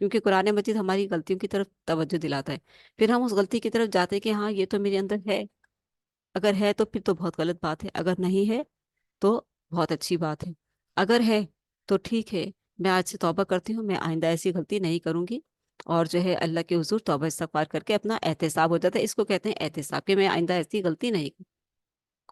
کیونکہ قرآن مجید ہماری غلطیوں کی طرف توجہ دلاتا ہے، پھر ہم اس غلطی کی طرف جاتے ہیں کہ ہاں یہ تو میرے اندر ہے، اگر ہے تو پھر تو بہت غلط بات ہے، اگر نہیں ہے تو بہت اچھی بات ہے، اگر ہے تو ٹھیک ہے، میں آج سے توبہ کرتی ہوں، میں آئندہ ایسی غلطی نہیں کروں گی، اور جو ہے اللہ کے حضور توبہ استغفار کر کے اپنا احتساب ہو جاتا ہے، اس کو کہتے ہیں احتساب، کہ میں آئندہ ایسی غلطی نہیں کروں۔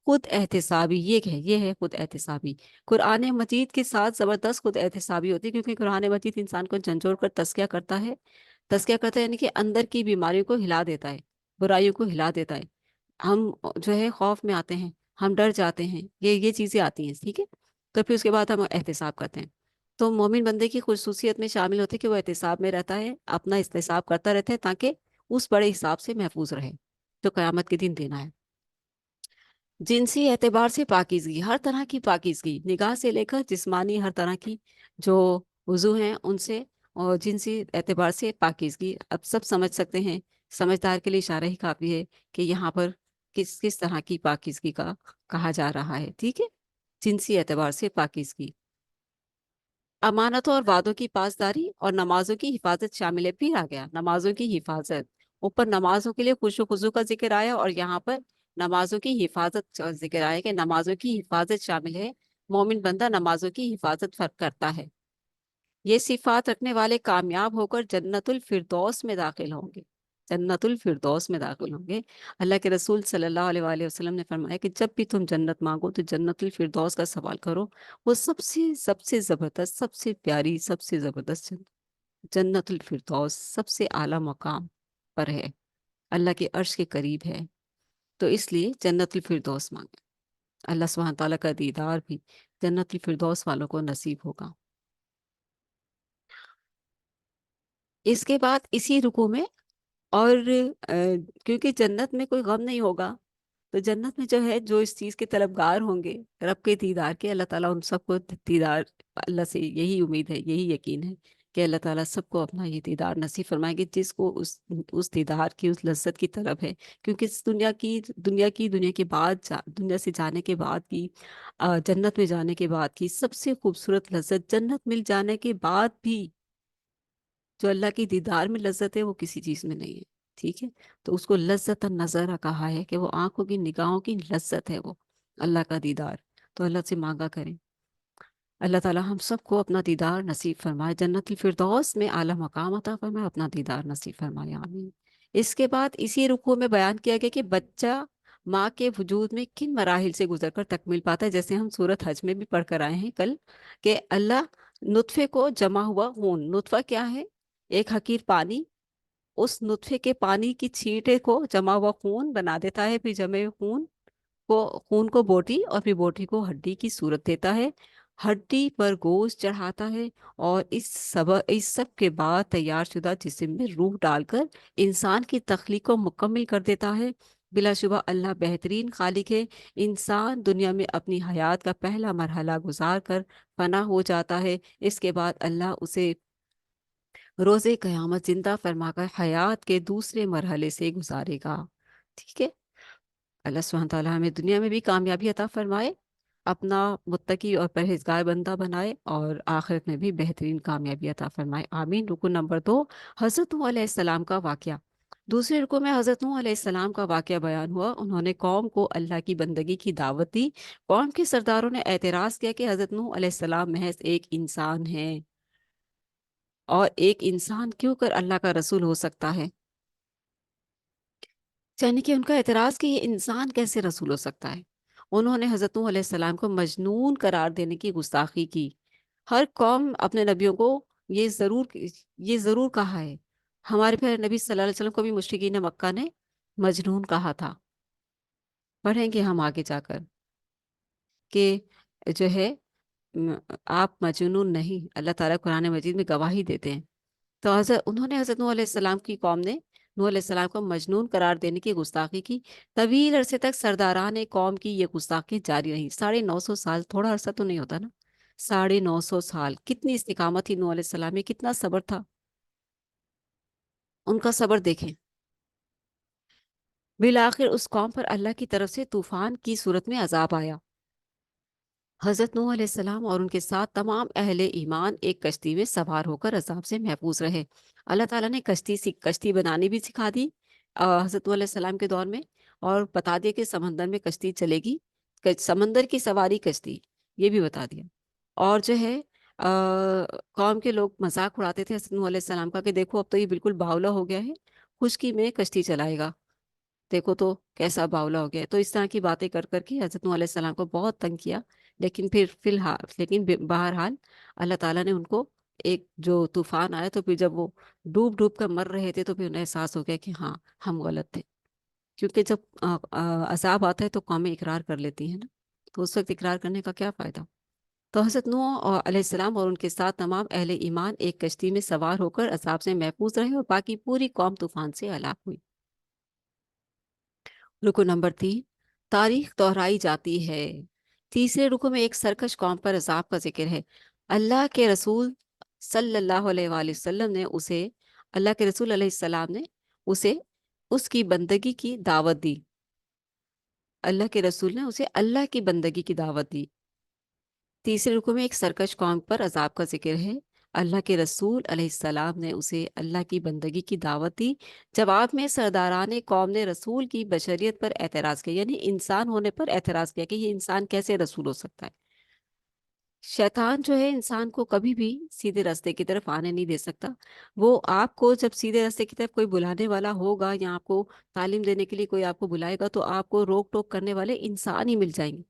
خود احتسابی یہ ہے خود احتسابی، قرآن مجید کے ساتھ زبردست خود احتسابی ہوتی ہے، کیونکہ قرآن مجید انسان کو جھنجھوڑ کر تزکیہ کرتا ہے، تزکیہ کرتا ہے یعنی کہ اندر کی بیماریوں کو ہلا دیتا ہے، برائیوں کو ہلا دیتا ہے، ہم جو ہے خوف میں آتے ہیں، ہم ڈر جاتے ہیں، یہ چیزیں آتی ہیں، ٹھیک ہے، تو پھر اس کے بعد ہم احتساب کرتے ہیں، تو مومن بندے کی خصوصیت میں شامل ہوتی ہے کہ وہ احتساب میں رہتا ہے، اپنا احتساب کرتا رہتا ہے تاکہ اس بڑے حساب سے محفوظ رہے جو قیامت کے دن دینا ہے۔ جنسی اعتبار سے پاکیزگی، ہر طرح کی پاکیزگی، نگاہ سے لے کر جسمانی ہر طرح کی جو وضو ہیں ان سے، اور جنسی اعتبار سے پاکیزگی اب سب سمجھ سکتے ہیں، سمجھدار کے لیے اشارہ ہی کافی ہے کہ یہاں پر کس کس طرح کی پاکیزگی کا کہا جا رہا ہے، ٹھیک ہے، جنسی اعتبار سے پاکیزگی، امانتوں اور وعدوں کی پاسداری اور نمازوں کی حفاظت شامل ہے، پھر آ گیا نمازوں کی حفاظت، اوپر نمازوں کے لیے خوش و خضوع کا ذکر آیا، اور یہاں پر نمازوں کی حفاظت کا ذکر آیا کہ نمازوں کی حفاظت شامل ہے، مومن بندہ نمازوں کی حفاظت فرق کرتا ہے، یہ صفات رکھنے والے کامیاب ہو کر جنت الفردوس میں داخل ہوں گے، جنت الفردوس میں داخل ہوں گے۔ اللہ کے رسول صلی اللہ علیہ وآلہ وسلم نے فرمایا کہ جب بھی تم جنت مانگو تو جنت الفردوس کا سوال کرو، وہ سب سے زبردست، سب سے پیاری، سب سے زبردست جنت الفردوس سب سے اعلیٰ مقام پر ہے، اللہ کے عرش کے قریب ہے، تو اس لیے جنت الفردوس مانگے، اللہ سبحانہ تعالیٰ کا دیدار بھی جنت الفردوس والوں کو نصیب ہوگا۔ اس کے بعد اسی رکوع میں، اور کیونکہ جنت میں کوئی غم نہیں ہوگا، تو جنت میں جو ہے جو اس چیز کے طلبگار ہوں گے رب کے دیدار کے، اللہ تعالیٰ ان سب کو دیدار، اللہ سے یہی امید ہے، یہی یقین ہے کہ اللہ تعالیٰ سب کو اپنا یہ دیدار نصیب فرمائیں گے، جس کو اس دیدار کی، اس لذت کی طلب ہے، کیونکہ اس دنیا کے بعد دنیا سے جانے کے بعد کی، جنت میں جانے کے بعد کی سب سے خوبصورت لذت، جنت مل جانے کے بعد بھی جو اللہ کی دیدار میں لذت ہے وہ کسی چیز میں نہیں ہے، ٹھیک ہے، تو اس کو لذت النظر کہا ہے کہ وہ آنکھوں کی نگاہوں کی لذت ہے، وہ اللہ کا دیدار، تو اللہ سے مانگا کریں، اللہ تعالی ہم سب کو اپنا دیدار نصیب فرمائے، جنت الفردوس میں اعلیٰ مقام عطا فرمائے، اپنا دیدار نصیب فرمائے، آمین۔ اس کے بعد اسی رکوع میں بیان کیا گیا کہ بچہ ماں کے وجود میں کن مراحل سے گزر کر تکمیل پاتا ہے، جیسے ہم سورۃ حج میں بھی پڑھ کر آئے ہیں کل، کہ اللہ نطفے کو جمع ہوا خون، نطفہ کیا ہے؟ ایک حقیر پانی، اس نطفے کے پانی کی چھینٹے کو جمع ہوا خون بنا دیتا ہے، پھر جمع ہوئے خون کو بوٹی، اور پھر بوٹی کو ہڈی کی صورت دیتا ہے، ہڈی پر گوشت چڑھاتا ہے، اور اس سب کے بعد تیار شدہ جسم میں روح ڈال کر انسان کی تخلیق کو مکمل کر دیتا ہے۔ بلا شبہ اللہ بہترین خالق ہے، انسان دنیا میں اپنی حیات کا پہلا مرحلہ گزار کر فنا ہو جاتا ہے، اس کے بعد اللہ اسے روز قیامت زندہ فرما کر حیات کے دوسرے مرحلے سے گزارے گا، ٹھیک ہے، اللہ سبحانہ تعالیٰ ہمیں دنیا میں بھی کامیابی عطا فرمائے، اپنا متقی اور پرہیزگار بندہ بنائے، اور آخرت میں بھی بہترین کامیابی عطا فرمائے، آمین۔ رکو نمبر 2، حضرت نوح علیہ السلام کا واقعہ، دوسرے رکو میں حضرت نوح علیہ السلام کا واقعہ بیان ہوا، انہوں نے قوم کو اللہ کی بندگی کی دعوت دی، قوم کے سرداروں نے اعتراض کیا کہ حضرت نوح علیہ السلام محض ایک انسان ہیں، اور ایک انسان کیوں کر اللہ کا رسول ہو سکتا ہے، یعنی کہ ان کا اعتراض کہ یہ انسان کیسے رسول ہو سکتا ہے، انہوں نے حضرت نوح علیہ السلام کو مجنون قرار دینے کی گستاخی کی، ہر قوم اپنے نبیوں کو یہ ضرور یہ ضرور کہا ہے، ہمارے پیارے نبی صلی اللہ علیہ وسلم کو بھی مشرکین مکہ نے مجنون کہا تھا، پڑھیں گے ہم آگے جا کر کہ جو ہے م، آپ مجنون نہیں، اللہ تعالیٰ قرآن مجید میں گواہی دیتے ہیں، تو انہوں نے حضرت نوح علیہ السلام کی قوم نے نوح علیہ السلام کو مجنون قرار دینے کی گستاخی کی، طویل عرصے تک سرداران قوم کی یہ گستاخی جاری رہی، 950 سال تھوڑا عرصہ تو نہیں ہوتا نا، 950 سال، کتنی استقامت تھی نوح علیہ السلام میں، کتنا صبر تھا، ان کا صبر دیکھیں، بالآخر اس قوم پر اللہ کی طرف سے طوفان کی صورت میں عذاب آیا، حضرت نوح علیہ السلام اور ان کے ساتھ تمام اہل ایمان ایک کشتی میں سوار ہو کر عذاب سے محفوظ رہے۔ اللہ تعالیٰ نے کشتی بنانی بھی سکھا دی حضرت نوح علیہ السلام کے دور میں، اور بتا دیا کہ سمندر میں کشتی چلے گی، سمندر کی سواری کشتی، یہ بھی بتا دیا۔ اور جو ہے قوم کے لوگ مذاق اڑاتے تھے حضرت نوح علیہ السلام کا کہ دیکھو اب تو یہ بالکل باولا ہو گیا ہے، خشکی میں کشتی چلائے گا، دیکھو تو کیسا باولا ہو گیا ہے۔ تو اس طرح کی باتیں کر کر کے حضرت نوح علیہ السلام کو بہت تنگ کیا، لیکن پھر فی الحال بہرحال اللہ تعالیٰ نے ان کو ایک جو طوفان آیا، تو پھر جب وہ ڈوب ڈوب کر مر رہے تھے تو پھر انہیں احساس ہو گیا کہ ہاں ہم غلط تھے، کیونکہ جب عذاب آتا ہے تو قومیں اقرار کر لیتی ہیں نا، تو اس وقت اقرار کرنے کا کیا فائدہ۔ تو حضرت نوح علیہ السلام اور ان کے ساتھ تمام اہل ایمان ایک کشتی میں سوار ہو کر عذاب سے محفوظ رہے، اور باقی پوری قوم طوفان سے ہلاک ہوئی۔ رکو نمبر 3، تاریخ دہرائی جاتی ہے۔ تیسرے رکو میں ایک سرکش قوم پر عذاب کا ذکر ہے۔ اللہ کے رسول صلی اللہ علیہ وآلہ وسلم نے اسے اللہ کے رسول علیہ السلام نے اسے اس کی بندگی کی دعوت دی۔ اللہ کے رسول نے اسے اللہ کی بندگی کی دعوت دی۔ تیسرے رکو میں ایک سرکش قوم پر عذاب کا ذکر ہے۔ اللہ کے رسول علیہ السلام نے اسے اللہ کی بندگی کی دعوت دی۔ جواب میں سرداران قوم نے رسول کی بشریت پر اعتراض کیا، یعنی انسان ہونے پر اعتراض کیا کہ یہ انسان کیسے رسول ہو سکتا ہے۔ شیطان جو ہے انسان کو کبھی بھی سیدھے راستے کی طرف آنے نہیں دے سکتا۔ وہ آپ کو جب سیدھے راستے کی طرف کوئی بلانے والا ہوگا، یا آپ کو تعلیم دینے کے لیے کوئی آپ کو بلائے گا، تو آپ کو روک ٹوک کرنے والے انسان ہی مل جائیں گے۔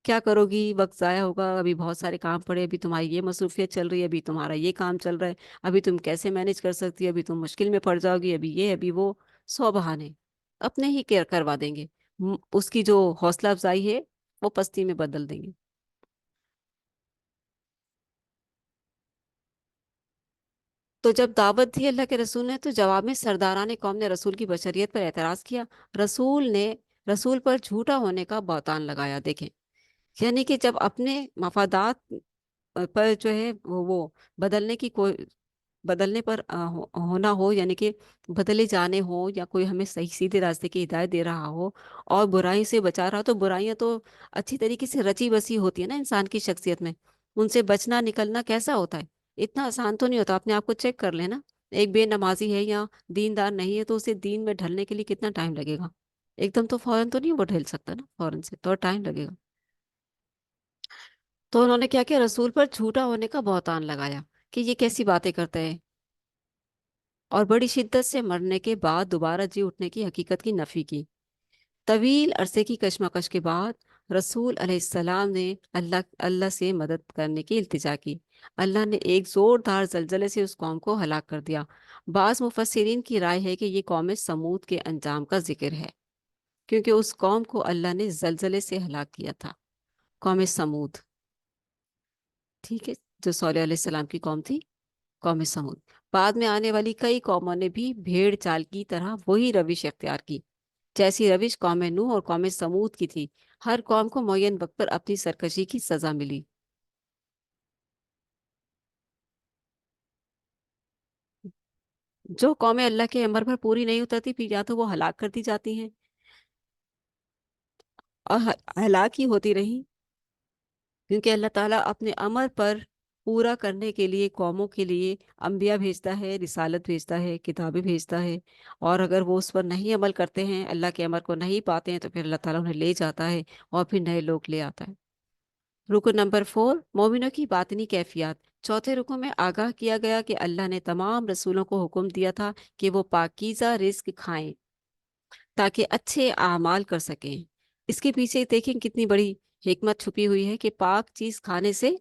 کیا کرو گی، وقت ضائع ہوگا، ابھی بہت سارے کام پڑے، ابھی تمہاری یہ مصروفیت چل رہی ہے، ابھی تمہارا یہ کام چل رہا ہے، ابھی تم کیسے مینج کر سکتی ہو، ابھی تم مشکل میں پڑ جاؤ گی، ابھی یہ ابھی وہ، 100 بہانے اپنے ہی کیئر کروا دیں گے۔ اس کی جو حوصلہ افزائی ہے وہ پستی میں بدل دیں گے۔ تو جب دعوت دی اللہ کے رسول نے، تو جواب میں سرداران قوم نے رسول کی بشریت پر اعتراض کیا۔ رسول پر جھوٹا ہونے کا بہتان لگایا۔ دیکھیں، یعنی کہ جب اپنے مفادات پر جو ہے وہ بدلنے کی کوئی بدلنے پر ہونا ہو، یعنی کہ بدلے جانے ہو، یا کوئی ہمیں صحیح سیدھے راستے کی ہدایت دے رہا ہو اور برائی سے بچا رہا ہو، تو برائیاں تو اچھی طریقے سے رچی بسی ہوتی ہے نا انسان کی شخصیت میں، ان سے بچنا نکلنا کیسا ہوتا ہے، اتنا آسان تو نہیں ہوتا۔ اپنے آپ کو چیک کر لینا، ایک بے نمازی ہے یا دیندار نہیں ہے، تو اسے دین میں ڈھلنے کے لیے کتنا ٹائم لگے گا، ایک دم تو فوراً تو نہیں وہ ڈھل سکتا نا، فوراً سے تو ٹائم لگے گا۔ تو انہوں نے کیا کیا، رسول پر جھوٹا ہونے کا بہتان لگایا کہ یہ کیسی باتیں کرتے ہیں، اور بڑی شدت سے مرنے کے بعد دوبارہ جی اٹھنے کی حقیقت کی نفی کی۔ طویل عرصے کی کشمکش کے بعد رسول علیہ السلام نے اللہ سے مدد کرنے کی التجا کی۔ اللہ نے ایک زوردار زلزلے سے اس قوم کو ہلاک کر دیا۔ بعض مفسرین کی رائے ہے کہ یہ قوم سمود کے انجام کا ذکر ہے، کیونکہ اس قوم کو اللہ نے زلزلے سے ہلاک کیا تھا، قوم سمود، ٹھیک ہے، جو صالح علیہ السلام کی قوم تھی، قوم سمود۔ بعد میں آنے والی کئی قوموں نے بھی بھیڑ چال کی طرح وہی روش اختیار کی، جیسی روش قوم نوح اور قوم سمود کی تھی۔ ہر قوم کو معین وقت پر اپنی سرکشی کی سزا ملی۔ جو قومیں اللہ کے امر پر پوری نہیں اترتی، پھر یا تو وہ ہلاک کر دی جاتی ہیں، اور ہلاک ہی ہوتی رہی، کیونکہ اللہ تعالیٰ اپنے امر پر پورا کرنے کے لیے قوموں کے لیے انبیاء بھیجتا ہے، رسالت بھیجتا ہے، کتابیں بھیجتا ہے، اور اگر وہ اس پر نہیں عمل کرتے ہیں، اللہ کے امر کو نہیں پاتے ہیں، تو پھر اللہ تعالیٰ انہیں لے جاتا ہے اور پھر نئے لوگ لے آتا ہے۔ رکن نمبر 4، مومنوں کی باطنی کیفیات۔ چوتھے رکن میں آگاہ کیا گیا کہ اللہ نے تمام رسولوں کو حکم دیا تھا کہ وہ پاکیزہ رزق کھائیں تاکہ اچھے اعمال کر سکیں۔ اس کے پیچھے دیکھیں کتنی بڑی حکمت چھپی ہوئی ہے کہ پاک چیز کھانے سے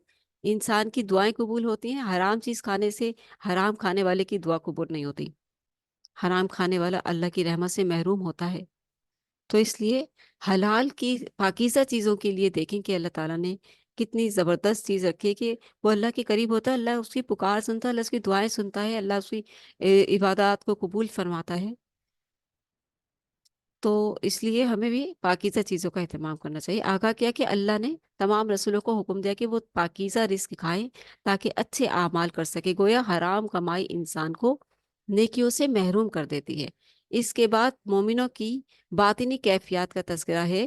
انسان کی دعائیں قبول ہوتی ہیں، حرام چیز کھانے سے حرام کھانے والے کی دعا قبول نہیں ہوتی، حرام کھانے والا اللہ کی رحمت سے محروم ہوتا ہے۔ تو اس لیے حلال کی پاکیزہ چیزوں کے لیے دیکھیں کہ اللہ تعالیٰ نے کتنی زبردست چیز رکھی ہے کہ وہ اللہ کے قریب ہوتا ہے، اللہ اس کی پکار سنتا ہے، اللہ اس کی دعائیں سنتا ہے، اللہ اس کی عبادات کو قبول فرماتا ہے۔ تو اس لیے ہمیں بھی پاکیزہ چیزوں کا اہتمام کرنا چاہیے۔ آگاہ کیا کہ اللہ نے تمام رسولوں کو حکم دیا کہ وہ پاکیزہ رزق کھائیں تاکہ اچھے اعمال کر سکے، گویا حرام کمائی انسان کو نیکیوں سے محروم کر دیتی ہے۔ اس کے بعد مومنوں کی باطنی کیفیات کا تذکرہ ہے۔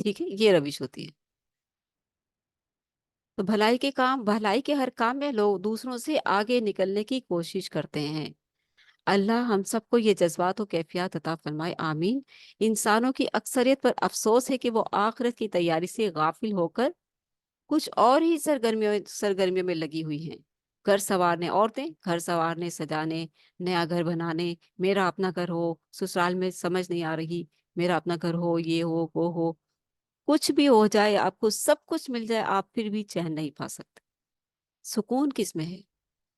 ٹھیک ہے، یہ روش ہوتی ہے. تو بھلائی کے ہر کام میں لوگ دوسروں سے آگے نکلنے کی کوشش کرتے ہیں. اللہ ہم سب کو یہ جذبات و کیفیات عطا فرمائے، آمین. انسانوں کی اکثریت پر افسوس ہے کہ وہ آخرت کی تیاری سے غافل ہو کر کچھ اور ہی سرگرمیوں میں لگی ہوئی ہیں. گھر سنوارنے، عورتیں گھر سنوارنے، سجانے، نیا گھر بنانے. میرا اپنا گھر ہو، سسرال میں سمجھ نہیں آ رہی، میرا اپنا گھر ہو، یہ ہو وہ ہو. کچھ بھی ہو جائے، آپ کو سب کچھ مل جائے، آپ پھر بھی چین نہیں پا سکتے. سکون کس میں ہے؟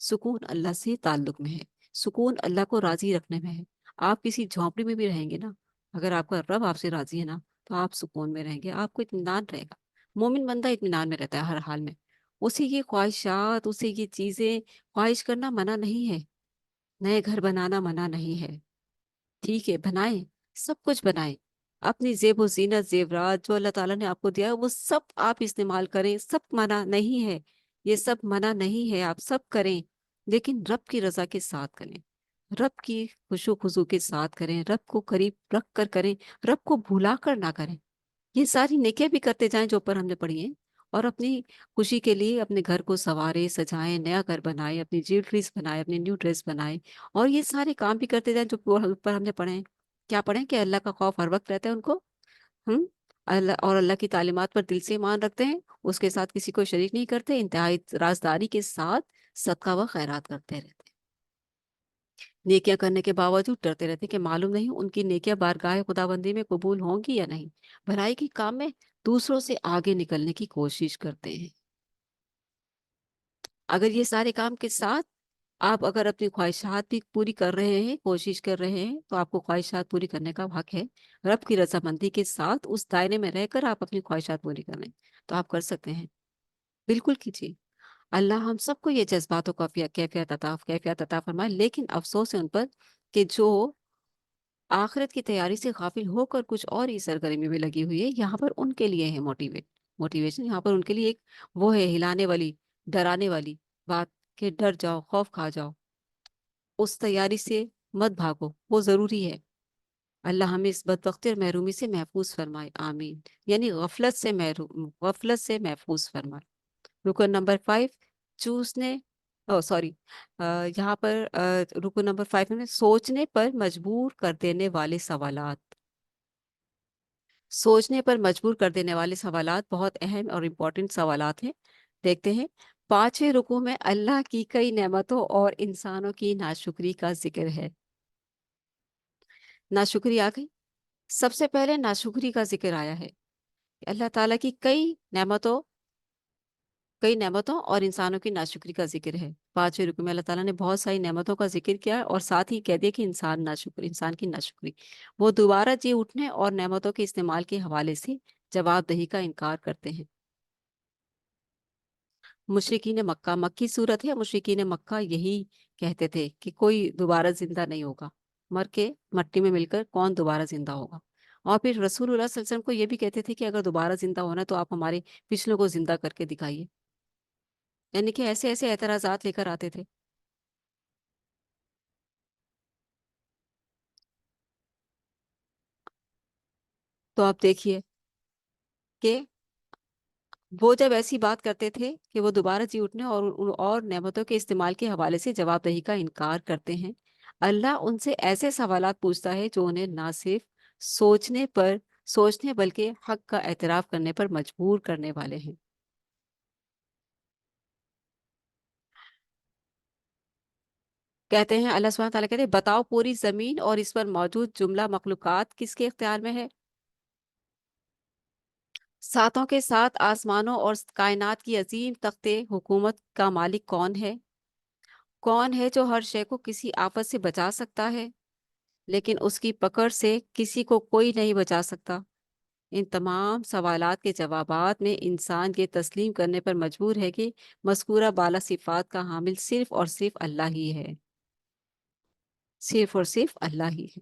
سکون اللہ سے تعلق میں ہے. سکون اللہ کو راضی رکھنے میں ہے. آپ کسی جھونپڑی میں بھی رہیں گے نا، اگر آپ کا رب آپ سے راضی ہے نا، تو آپ سکون میں رہیں گے، آپ کو اطمینان رہے گا. مومن بندہ اطمینان میں رہتا ہے ہر حال میں. اسے یہ خواہشات، اسے یہ چیزیں خواہش کرنا منع نہیں ہے. نئے گھر بنانا منع نہیں ہے. ٹھیک ہے، بنائیں، سب کچھ بنائیں. اپنی زیب و زینت، زیورات جو اللہ تعالیٰ نے آپ کو دیا ہے، وہ سب آپ استعمال کریں. سب منع نہیں ہے، یہ سب منع نہیں ہے، آپ سب کریں، لیکن رب کی رضا کے ساتھ کریں، رب کی خشوع خضوع کے ساتھ کریں، رب کو قریب رکھ کر کریں، رب کو بھلا کر نہ کریں. یہ ساری نیکیاں بھی کرتے جائیں جو اوپر ہم نے پڑھی ہیں، اور اپنی خوشی کے لیے اپنے گھر کو سنوارے، سجائیں، نیا گھر بنائے، اپنی جیولریز بنائے، اپنی نیو ڈریس بنائے. اور یہ سارے کام بھی کرتے جائیں جو اوپر ہم نے پڑھے ہیں. کیا پڑھیں؟ کہ اللہ کا خوف ہر وقت رہتا ہے ان کو. ہم اللہ اور اللہ کی تعلیمات پر دل سے ایمان رکھتے ہیں، اس کے ساتھ کسی کو شریک نہیں کرتے، انتہائی رازداری کے ساتھ صدقہ و خیرات کرتے رہتے ہیں. نیکیاں کرنے کے باوجود ڈرتے رہتے ہیں کہ معلوم نہیں ان کی نیکیاں بارگاہ خداوندی میں قبول ہوں گی یا نہیں. بھلائی کے کام میں دوسروں سے آگے نکلنے کی کوشش کرتے ہیں. اگر یہ سارے کام کے ساتھ آپ اگر اپنی خواہشات بھی پوری کر رہے ہیں، کوشش کر رہے ہیں، تو آپ کو خواہشات پوری کرنے کا حق ہے. رب کی رضامندی کے ساتھ اس دائرے میں رہ کر آپ اپنی خواہشات پوری کر رہے ہیں، تو آپ کر سکتے ہیں. بالکل کیجیے. اللہ ہم سب کو یہ جذبات و کیفیت عطا فرمائے. لیکن افسوس ہے ان پر کہ جو آخرت کی تیاری سے غافل ہو کر کچھ اور ہی سرگرمی میں لگی ہوئی ہے. یہاں پر ان کے لیے ہے موٹیویشن. یہاں پر ان کے لیے ایک وہ ہے ہلانے والی، ڈرانے والی بات، کہ ڈر جاؤ، خوف کھا جاؤ، اس تیاری سے مت بھاگو، وہ ضروری ہے. اللہ ہمیں اس بدبختی اور محرومی سے محفوظ فرمائے، آمین. یعنی غفلت سے محفوظ فرمائے. رکن نمبر 5، چوسنے سوری یہاں پر رکن نمبر 5 میں سوچنے پر مجبور کر دینے والے سوالات. سوچنے پر مجبور کر دینے والے سوالات بہت اہم اور امپورٹنٹ سوالات ہیں. دیکھتے ہیں. 5ویں رکوع میں اللہ کی کئی نعمتوں اور انسانوں کی ناشکری کا ذکر ہے. ناشکری آ گئی. سب سے پہلے ناشکری کا ذکر آیا ہے کہ اللہ تعالیٰ کی کئی نعمتوں اور انسانوں کی ناشکری کا ذکر ہے. 5ویں رکوع میں اللہ تعالیٰ نے بہت ساری نعمتوں کا ذکر کیا ہے، اور ساتھ ہی کہہ دیا کہ انسان کی ناشکری. وہ دوبارہ جی اٹھنے اور نعمتوں کے استعمال کے حوالے سے جواب دہی کا انکار کرتے ہیں. مشرکین مکہ، مکی صورت ہے. مشرکین مکہ یہی کہتے تھے کہ کوئی دوبارہ زندہ نہیں ہوگا، مر کے مٹی میں مل کر کون دوبارہ زندہ ہوگا. اور پھر رسول اللہ صلی اللہ علیہ وسلم کو یہ بھی کہتے تھے کہ اگر دوبارہ زندہ ہونا ہے تو آپ ہمارے پچھلوں کو زندہ کر کے دکھائیے. یعنی کہ ایسے ایسے اعتراضات لے کر آتے تھے. تو آپ دیکھیے کہ وہ جب ایسی بات کرتے تھے کہ وہ دوبارہ جی اٹھنے اور نعمتوں کے استعمال کے حوالے سے جواب دہی کا انکار کرتے ہیں، اللہ ان سے ایسے سوالات پوچھتا ہے جو انہیں نہ صرف سوچنے بلکہ حق کا اعتراف کرنے پر مجبور کرنے والے ہیں. کہتے ہیں اللہ سبحانہ تعالیٰ کہتے ہیں بتاؤ پوری زمین اور اس پر موجود جملہ مخلوقات کس کے اختیار میں ہے؟ ساتوں کے ساتھ آسمانوں اور کائنات کی عظیم تختے حکومت کا مالک کون ہے؟ کون ہے جو ہر شے کو کسی آفت سے بچا سکتا ہے لیکن اس کی پکڑ سے کسی کو کوئی نہیں بچا سکتا؟ ان تمام سوالات کے جوابات میں انسان یہ تسلیم کرنے پر مجبور ہے کہ مذکورہ بالا صفات کا حامل صرف اور صرف اللہ ہی ہے. صرف اور صرف اللہ ہی ہے.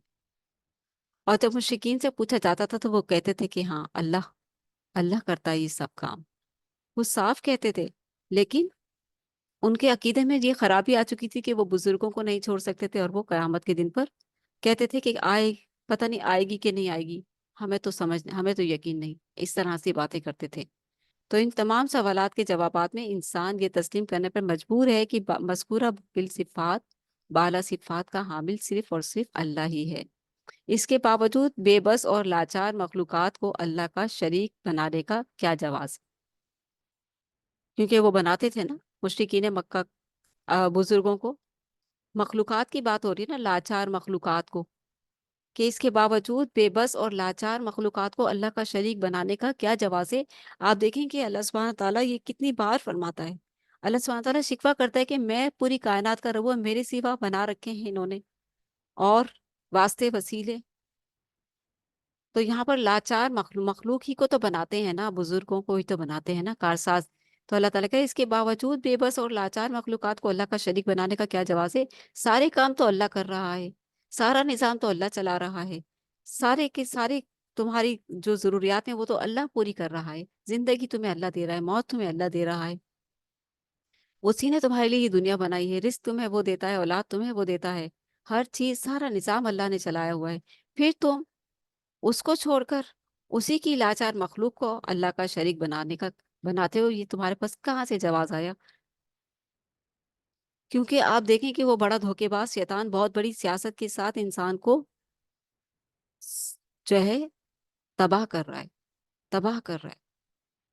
اور جب مشرکین سے پوچھا جاتا تھا تو وہ کہتے تھے کہ ہاں اللہ اللہ کرتا ہے یہ سب کام. وہ صاف کہتے تھے، لیکن ان کے عقیدے میں یہ خرابی آ چکی تھی کہ وہ بزرگوں کو نہیں چھوڑ سکتے تھے، اور وہ قیامت کے دن پر کہتے تھے کہ پتہ نہیں آئے گی کہ نہیں آئے گی، ہمیں تو یقین نہیں، اس طرح سے باتیں کرتے تھے۔ تو ان تمام سوالات کے جوابات میں انسان یہ تسلیم کرنے پر مجبور ہے کہ مذکورہ بالصفات بالا صفات کا حامل صرف اور صرف اللہ ہی ہے۔ اس کے باوجود بے بس اور لاچار مخلوقات کو اللہ کا شریک بنانے کا کیا جواز؟ کیونکہ وہ بناتے تھے نا مشرکین مکہ بزرگوں کو، مخلوقات کی بات ہو رہی ہے نا، لاچار مخلوقات کو، کہ اس کے باوجود بے بس اور لاچار مخلوقات کو اللہ کا شریک بنانے کا کیا جواز ہے؟ آپ دیکھیں کہ اللہ سبحانہ تعالیٰ یہ کتنی بار فرماتا ہے، اللہ سبحانہ تعالیٰ شکوہ کرتا ہے کہ میں پوری کائنات کا رب ہوں، میرے سوا بنا رکھے ہیں انہوں نے اور واسطے وسیلے۔ تو یہاں پر لاچار مخلوق ہی کو تو بناتے ہیں نا، بزرگوں کو ہی تو بناتے ہیں نا کارساز۔ تو اللہ تعالیٰ کہ اس کے باوجود بے بس اور لاچار مخلوقات کو اللہ کا شریک بنانے کا کیا جواز ہے؟ سارے کام تو اللہ کر رہا ہے، سارا نظام تو اللہ چلا رہا ہے، سارے کے سارے تمہاری جو ضروریات ہیں وہ تو اللہ پوری کر رہا ہے، زندگی تمہیں اللہ دے رہا ہے، موت تمہیں اللہ دے رہا ہے، اسی نے تمہارے لیے یہ دنیا بنائی ہے، رزق تمہیں وہ دیتا ہے، اولاد تمہیں وہ دیتا ہے، ہر چیز سارا نظام اللہ نے چلایا ہوا ہے۔ پھر تم اس کو چھوڑ کر اسی کی لاچار مخلوق کو اللہ کا شریک بناتے ہو، یہ تمہارے پاس کہاں سے جواز آیا؟ کیونکہ آپ دیکھیں کہ وہ بڑا دھوکے باز شیطان بہت بڑی سیاست کے ساتھ انسان کو جو ہے تباہ کر رہا ہے، تباہ کر رہا ہے۔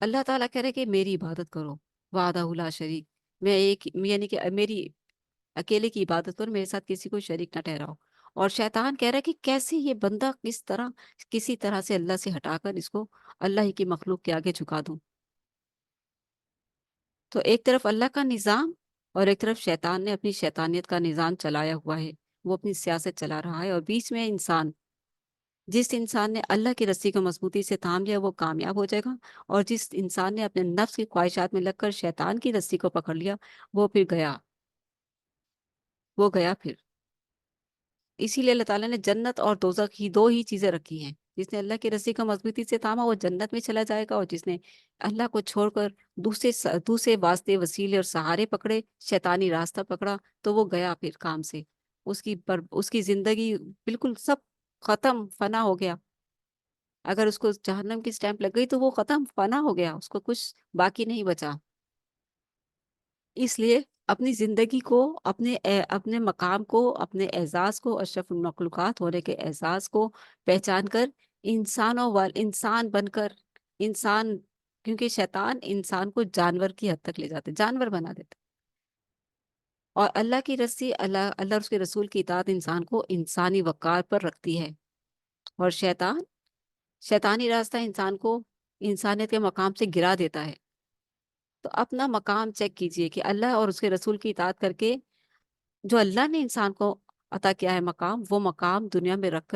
اللہ تعالیٰ کہہ رہے کہ میری عبادت کرو، وحدہ لا شریک، میں ایک یعنی کہ میری اکیلے کی عبادت کرو، میرے ساتھ کسی کو شریک نہ ٹھہراؤ۔ اور شیطان کہہ رہا ہے کہ کیسے یہ بندہ کسی طرح سے اللہ سے ہٹا کر اس کو اللہ ہی کی مخلوق کے آگے جھکا دوں۔ تو ایک طرف اللہ کا نظام اور ایک طرف شیطان نے اپنی شیطانیت کا نظام چلایا ہوا ہے، وہ اپنی سیاست چلا رہا ہے، اور بیچ میں انسان، جس انسان نے اللہ کی رسی کو مضبوطی سے تھام لیا وہ کامیاب ہو جائے گا، اور جس انسان نے اپنے نفس کی خواہشات میں لگ کر شیطان کی رسی کو پکڑ لیا وہ پھر گیا، وہ گیا پھر۔ اسی لیے اللہ تعالیٰ نے جنت اور دوزخ ہی دو ہی چیزیں رکھی ہیں، جس نے اللہ کی رسی کو مضبوطی سے تھاما وہ جنت میں چلا جائے گا، اور جس نے اللہ کو چھوڑ کر دوسرے واسطے وسیلے اور سہارے پکڑے، شیطانی راستہ پکڑا، تو وہ گیا پھر کام سے، اس کی زندگی بالکل سب ختم فنا ہو گیا۔ اگر اس کو جہنم کی سٹیمپ لگ گئی تو وہ ختم فنا ہو گیا، اس کو کچھ باقی نہیں بچا۔ اس لیے اپنی زندگی کو، اپنے مقام کو، اپنے اعزاز کو، اشرف المخلوقات ہونے کے اعزاز کو پہچان کر انسان بن کر انسان، کیونکہ شیطان انسان کو جانور کی حد تک لے جاتے، جانور بنا دیتا، اور اللہ کی رسی، اللہ اور اس کے رسول کی اطاعت انسان کو انسانی وقار پر رکھتی ہے، اور شیطانی راستہ انسان کو انسانیت کے مقام سے گرا دیتا ہے۔ تو اپنا مقام چیک کیجئے کہ اللہ اور اس کے رسول کی اطاعت کر کے جو اللہ نے انسان کو عطا کیا ہے مقام، وہ مقام دنیا میں رکھ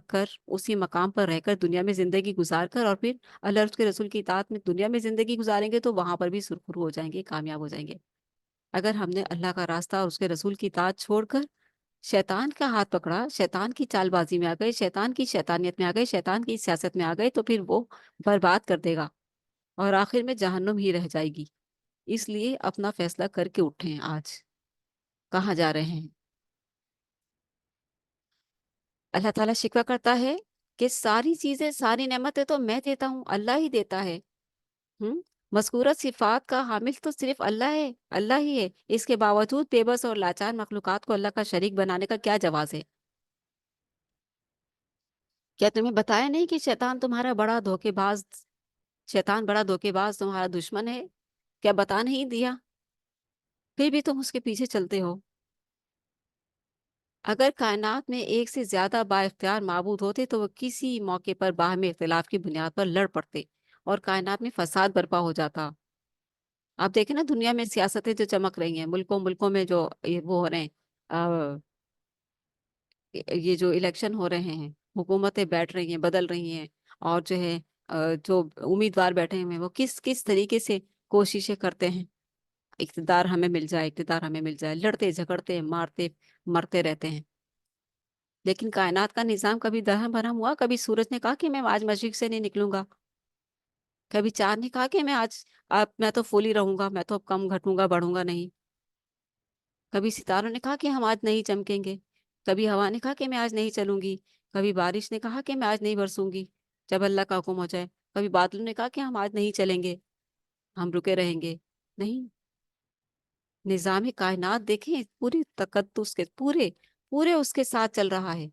کر اسی مقام پر رہ کر دنیا میں زندگی گزار کر، اور پھر اللہ اور اس کے رسول کی اطاعت میں دنیا میں زندگی گزاریں گے تو وہاں پر بھی سرخرو ہو جائیں گے، کامیاب ہو جائیں گے۔ اگر ہم نے اللہ کا راستہ اور اس کے رسول کی اطاعت چھوڑ کر شیطان کا ہاتھ پکڑا، شیطان کی چال بازی میں آ گئے، شیطان کی شیطانیت میں آ گئے، شیطان کی سیاست میں آ گئے، تو پھر وہ برباد کر دے گا اور آخر میں جہنم ہی رہ جائے گی۔ اس لیے اپنا فیصلہ کر کے اٹھیں، آج کہاں جا رہے ہیں؟ اللہ تعالیٰ شکوہ کرتا ہے کہ ساری چیزیں، ساری نعمتیں تو میں دیتا ہوں، اللہ ہی دیتا ہے۔ ہم مذکورہ صفات کا حامل تو صرف اللہ ہے، اللہ ہی ہے، اس کے باوجود بے بس اور لاچار مخلوقات کو اللہ کا شریک بنانے کا کیا جواز ہے؟ کیا تمہیں بتایا نہیں کہ شیطان بڑا دھوکے باز تمہارا دشمن ہے؟ کیا بتا نہیں دیا؟ پھر بھی تم اس کے پیچھے چلتے ہو۔ اگر کائنات میں ایک سے زیادہ با اختیار معبود ہوتے تو وہ کسی موقع پر باہمی اختلاف کی بنیاد پر لڑ پڑتے اور کائنات میں فساد برپا ہو جاتا۔ آپ دیکھیں نا دنیا میں سیاستیں جو چمک رہی ہیں، ملکوں میں جو وہ ہو رہے ہیں، یہ جو الیکشن ہو رہے ہیں، حکومتیں بیٹھ رہی ہیں، بدل رہی ہیں، اور جو ہے جو امیدوار بیٹھے ہیں وہ کس کس طریقے سے کوششیں کرتے ہیں، اقتدار ہمیں مل جائے، اقتدار ہمیں مل جائے، لڑتے جھگڑتے مارتے مرتے رہتے ہیں۔ لیکن کائنات کا نظام کبھی درہم برہم ہوا؟ کبھی سورج نے کہا کہ میں آج مشرق سے نہیں نکلوں گا؟ کبھی چاند نے کہا کہ میں تو فل ہی رہوں گا، میں تو اب کم گھٹوں گا بڑھوں گا نہیں؟ کبھی ستاروں نے کہا کہ ہم آج نہیں چمکیں گے؟ کبھی ہوا نے کہا کہ میں آج نہیں چلوں گی؟ کبھی بارش نے کہا کہ میں آج نہیں برسوں گی؟ جب اللہ کا حکم ہو جائے. کبھی بادلوں نے کہا کہ ہم آج نہیں چلیں گے, ہم رکے رہیں گے؟ نہیں. نظام کائنات دیکھیں, پوری تقدس کے پورے پورے اس کے ساتھ چل رہا ہے,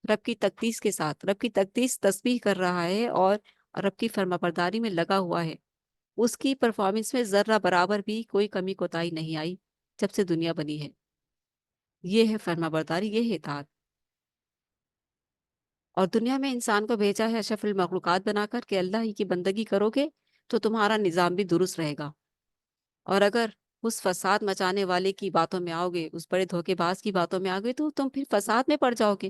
رب کی تقدیس کے ساتھ. رب کی تقدیس تسبیح کر رہا ہے اور رب کی فرما برداری میں لگا ہوا ہے. اس کی پرفارمنس میں ذرہ برابر بھی کوئی کمی کوتاہی نہیں آئی جب سے دنیا بنی ہے. یہ ہے فرما برداری, یہ ہے اطاعت. اور دنیا میں انسان کو بھیجا ہے اشرف المخلوقات بنا کر کہ اللہ ہی کی بندگی کرو گے تو تمہارا نظام بھی درست رہے گا. اور اگر اس فساد مچانے والے کی باتوں میں آؤ گے, اس بڑے دھوکے باز کی باتوں میں آ گئے, تو تم پھر فساد میں پڑ جاؤ گے.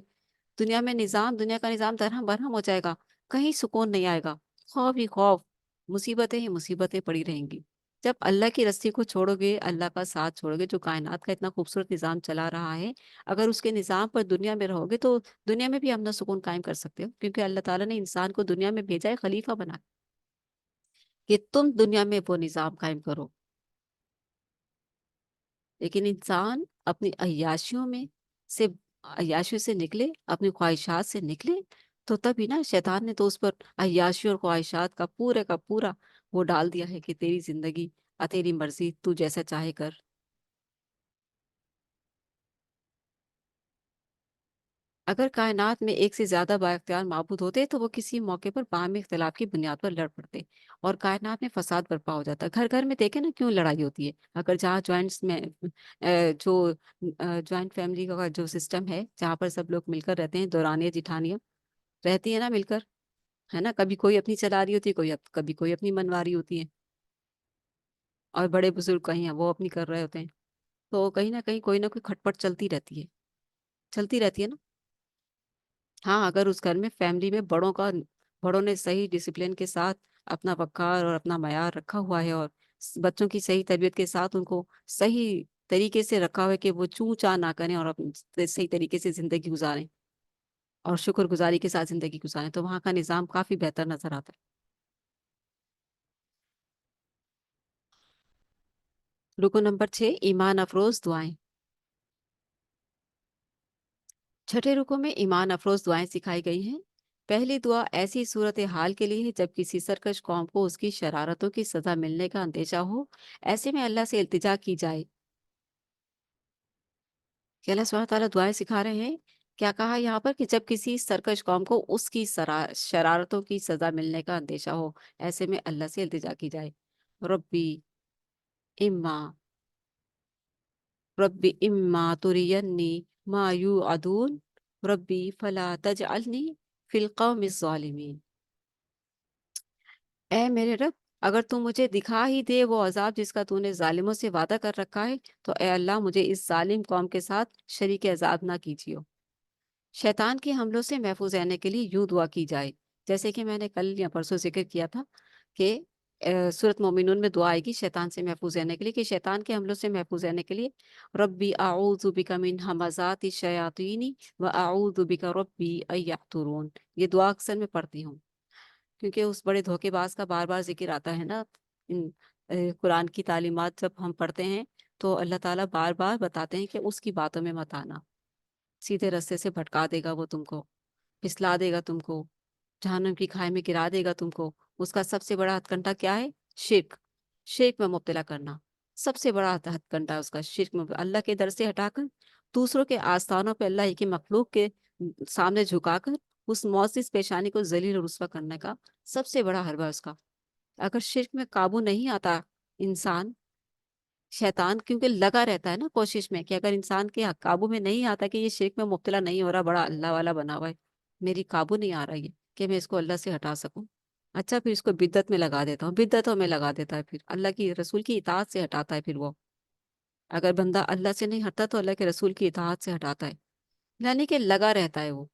دنیا کا نظام درہم برہم ہو جائے گا, کہیں سکون نہیں آئے گا, خوف ہی خوف, مصیبتیں ہی مصیبتیں پڑی رہیں گی. جب اللہ کی رسی کو چھوڑو گے, اللہ کا ساتھ چھوڑو گے, جو کائنات کا اتنا خوبصورت نظام چلا رہا ہے, اگر اس کے نظام پر دنیا میں رہو گے تو دنیا میں بھی امن و سکون قائم کر سکتے ہو, کیونکہ اللہ تعالیٰ نے انسان کو دنیا میں بھیجا ہے خلیفہ بنا کہ تم دنیا میں وہ نظام قائم کرو. لیکن انسان اپنی عیاشیوں سے نکلے, اپنی خواہشات سے نکلے, تو تبھی نا شیطان نے تو اس پر عیاشی اور خواہشات کا پورا وہ ڈال دیا ہے کہ تیری زندگی تیری مرضی, تو جیسا چاہے کر. اگر کائنات میں ایک سے زیادہ با اختیار معبود ہوتے تو وہ کسی موقع پر باہمی اختلاف کی بنیاد پر لڑ پڑتے اور کائنات میں فساد برپا ہو جاتا. گھر گھر میں دیکھیں نا کیوں لڑائی ہوتی ہے. اگر جہاں جوائنٹس میں جو جوائنٹ فیملی کا جو سسٹم ہے, جہاں پر سب لوگ مل کر رہتے ہیں, دورانیاں جٹھانیاں رہتی ہیں نا مل کر, ہے نا, کبھی کوئی اپنی چلا رہی ہوتی ہے, کبھی کوئی اپنی منوا رہی ہوتی ہے, اور بڑے بزرگ کہیں ہیں وہ اپنی کر رہے ہوتے ہیں, تو کہیں نہ کہیں کوئی نہ کوئی کھٹپٹ چلتی رہتی ہے, چلتی رہتی ہے نا. ہاں, اگر اس گھر میں فیملی میں بڑوں نے صحیح ڈسپلن کے ساتھ اپنا وقار اور اپنا معیار رکھا ہوا ہے, اور بچوں کی صحیح تربیت کے ساتھ ان کو صحیح طریقے سے رکھا ہوا ہے کہ وہ چوں چاں نہ کریں اور صحیح طریقے سے زندگی گزاریں اور شکر گزاری کے ساتھ زندگی گزاریں, تو وہاں کا نظام کافی بہتر نظر آتا ہے. رکو نمبر 6, ایمان افروز دعائیں. چھٹے رکو میں ایمان افروز دعائیں سکھائی گئی ہیں. پہلی دعا ایسی صورتحال کے لیے ہے جب کسی سرکش قوم کو اس کی شرارتوں کی سزا ملنے کا اندیشہ ہو. ایسے میں اللہ سے التجا کی جائے کہ اللہ سبحانہ تعالیٰ دعائیں سکھا رہے ہیں. کیا کہا یہاں پر کہ جب کسی سرکش قوم کو اس کی شرارتوں کی سزا ملنے کا اندیشہ ہو, ایسے میں اللہ سے التجا کی جائے. ربی اما ربی اما ترینی ما یوعدون ربی فلا تجعلنی فی القوم الظالمین. اے میرے رب, اگر تو مجھے دکھا ہی دے وہ عذاب جس کا تو نے ظالموں سے وعدہ کر رکھا ہے, تو اے اللہ مجھے اس ظالم قوم کے ساتھ شریک عذاب نہ کیجیو. شیطان کے حملوں سے محفوظ رہنے کے لیے یوں دعا کی جائے, جیسے کہ میں نے کل یا پرسوں ذکر کیا تھا کہ سورۃ مومنون میں دعا آئے گی شیطان سے محفوظ رہنے کے لیے, کہ شیطان کے حملوں سے محفوظ رہنے کے لیے ربی اعوذ بک من ہمزات الشیاطین و اعوذ بک ربی ان یحضرون. یہ دعا اکثر میں پڑھتی ہوں کیونکہ اس بڑے دھوکے باز کا بار بار ذکر آتا ہے نا. قرآن کی تعلیمات جب ہم پڑھتے ہیں تو اللہ تعالیٰ بار بار بتاتے ہیں کہ اس کی باتوں میں مت آنا, سیدھے رستے سے بھٹکا دے گا وہ تم کو, پھسلا دے گا تم کو, جہنم کی کھائی میں گرا دے گا تم کو. اس کا سب سے بڑا ہتھ کنڈا کیا ہے؟ شرک. شرک میں مبتلا کرنا سب سے بڑا ہتھ کنڈا اس کا, شرک میں اللہ کے در سے ہٹا کر دوسروں کے آستانوں پہ اللہ کی مخلوق کے سامنے جھکا کر اس معزز پیشانی کو ذلیل اور رسوا کرنے کا سب سے بڑا حربہ اس کا. اگر شرک میں قابو نہیں آتا انسان, شیطان کیونکہ لگا رہتا ہے نا کوشش میں کہ اگر انسان کے قابو میں نہیں آتا کہ یہ شرک میں مبتلا نہیں ہو رہا, بڑا اللہ والا بنا ہوا ہے, میری قابو نہیں آ رہا ہے کہ میں اس کو اللہ سے ہٹا سکوں, اچھا پھر اس کو بدعت میں لگا دیتا ہوں, بدعتوں میں لگا دیتا ہے, پھر اللہ کی رسول کی اطاعت سے ہٹاتا ہے. پھر وہ اگر بندہ اللہ سے نہیں ہٹتا تو اللہ کے رسول کی اطاعت سے ہٹاتا ہے, یعنی کہ لگا رہتا ہے وہ.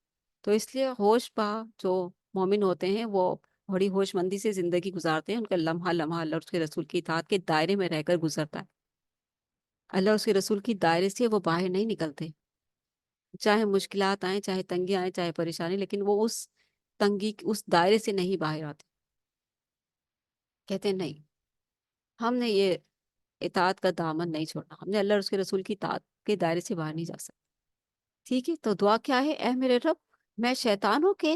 تو اس لیے ہوش پا جو مومن ہوتے ہیں وہ بڑی ہوش مندی سے زندگی گزارتے ہیں, ان کا لمحہ لمحہ اللہ اور اس کے رسول کی اطاعت کے دائرے میں رہ کر گزرتا ہے. اللہ اور اس کے رسول کی دائرے سے وہ باہر نہیں نکلتے, چاہے مشکلات آئیں, چاہے تنگی آئیں, چاہے پریشانی, لیکن وہ اس دائرے سے نہیں باہر آتے. کہتے ہیں نہیں, ہم نے یہ اطاعت کا دامن نہیں چھوڑنا, ہم نے اللہ اور اس کے رسول کی اطاعت کے دائرے سے باہر نہیں جا سکتے. ٹھیک ہے, تو دعا کیا ہے؟ اے میرے رب, میں شیطانوں کے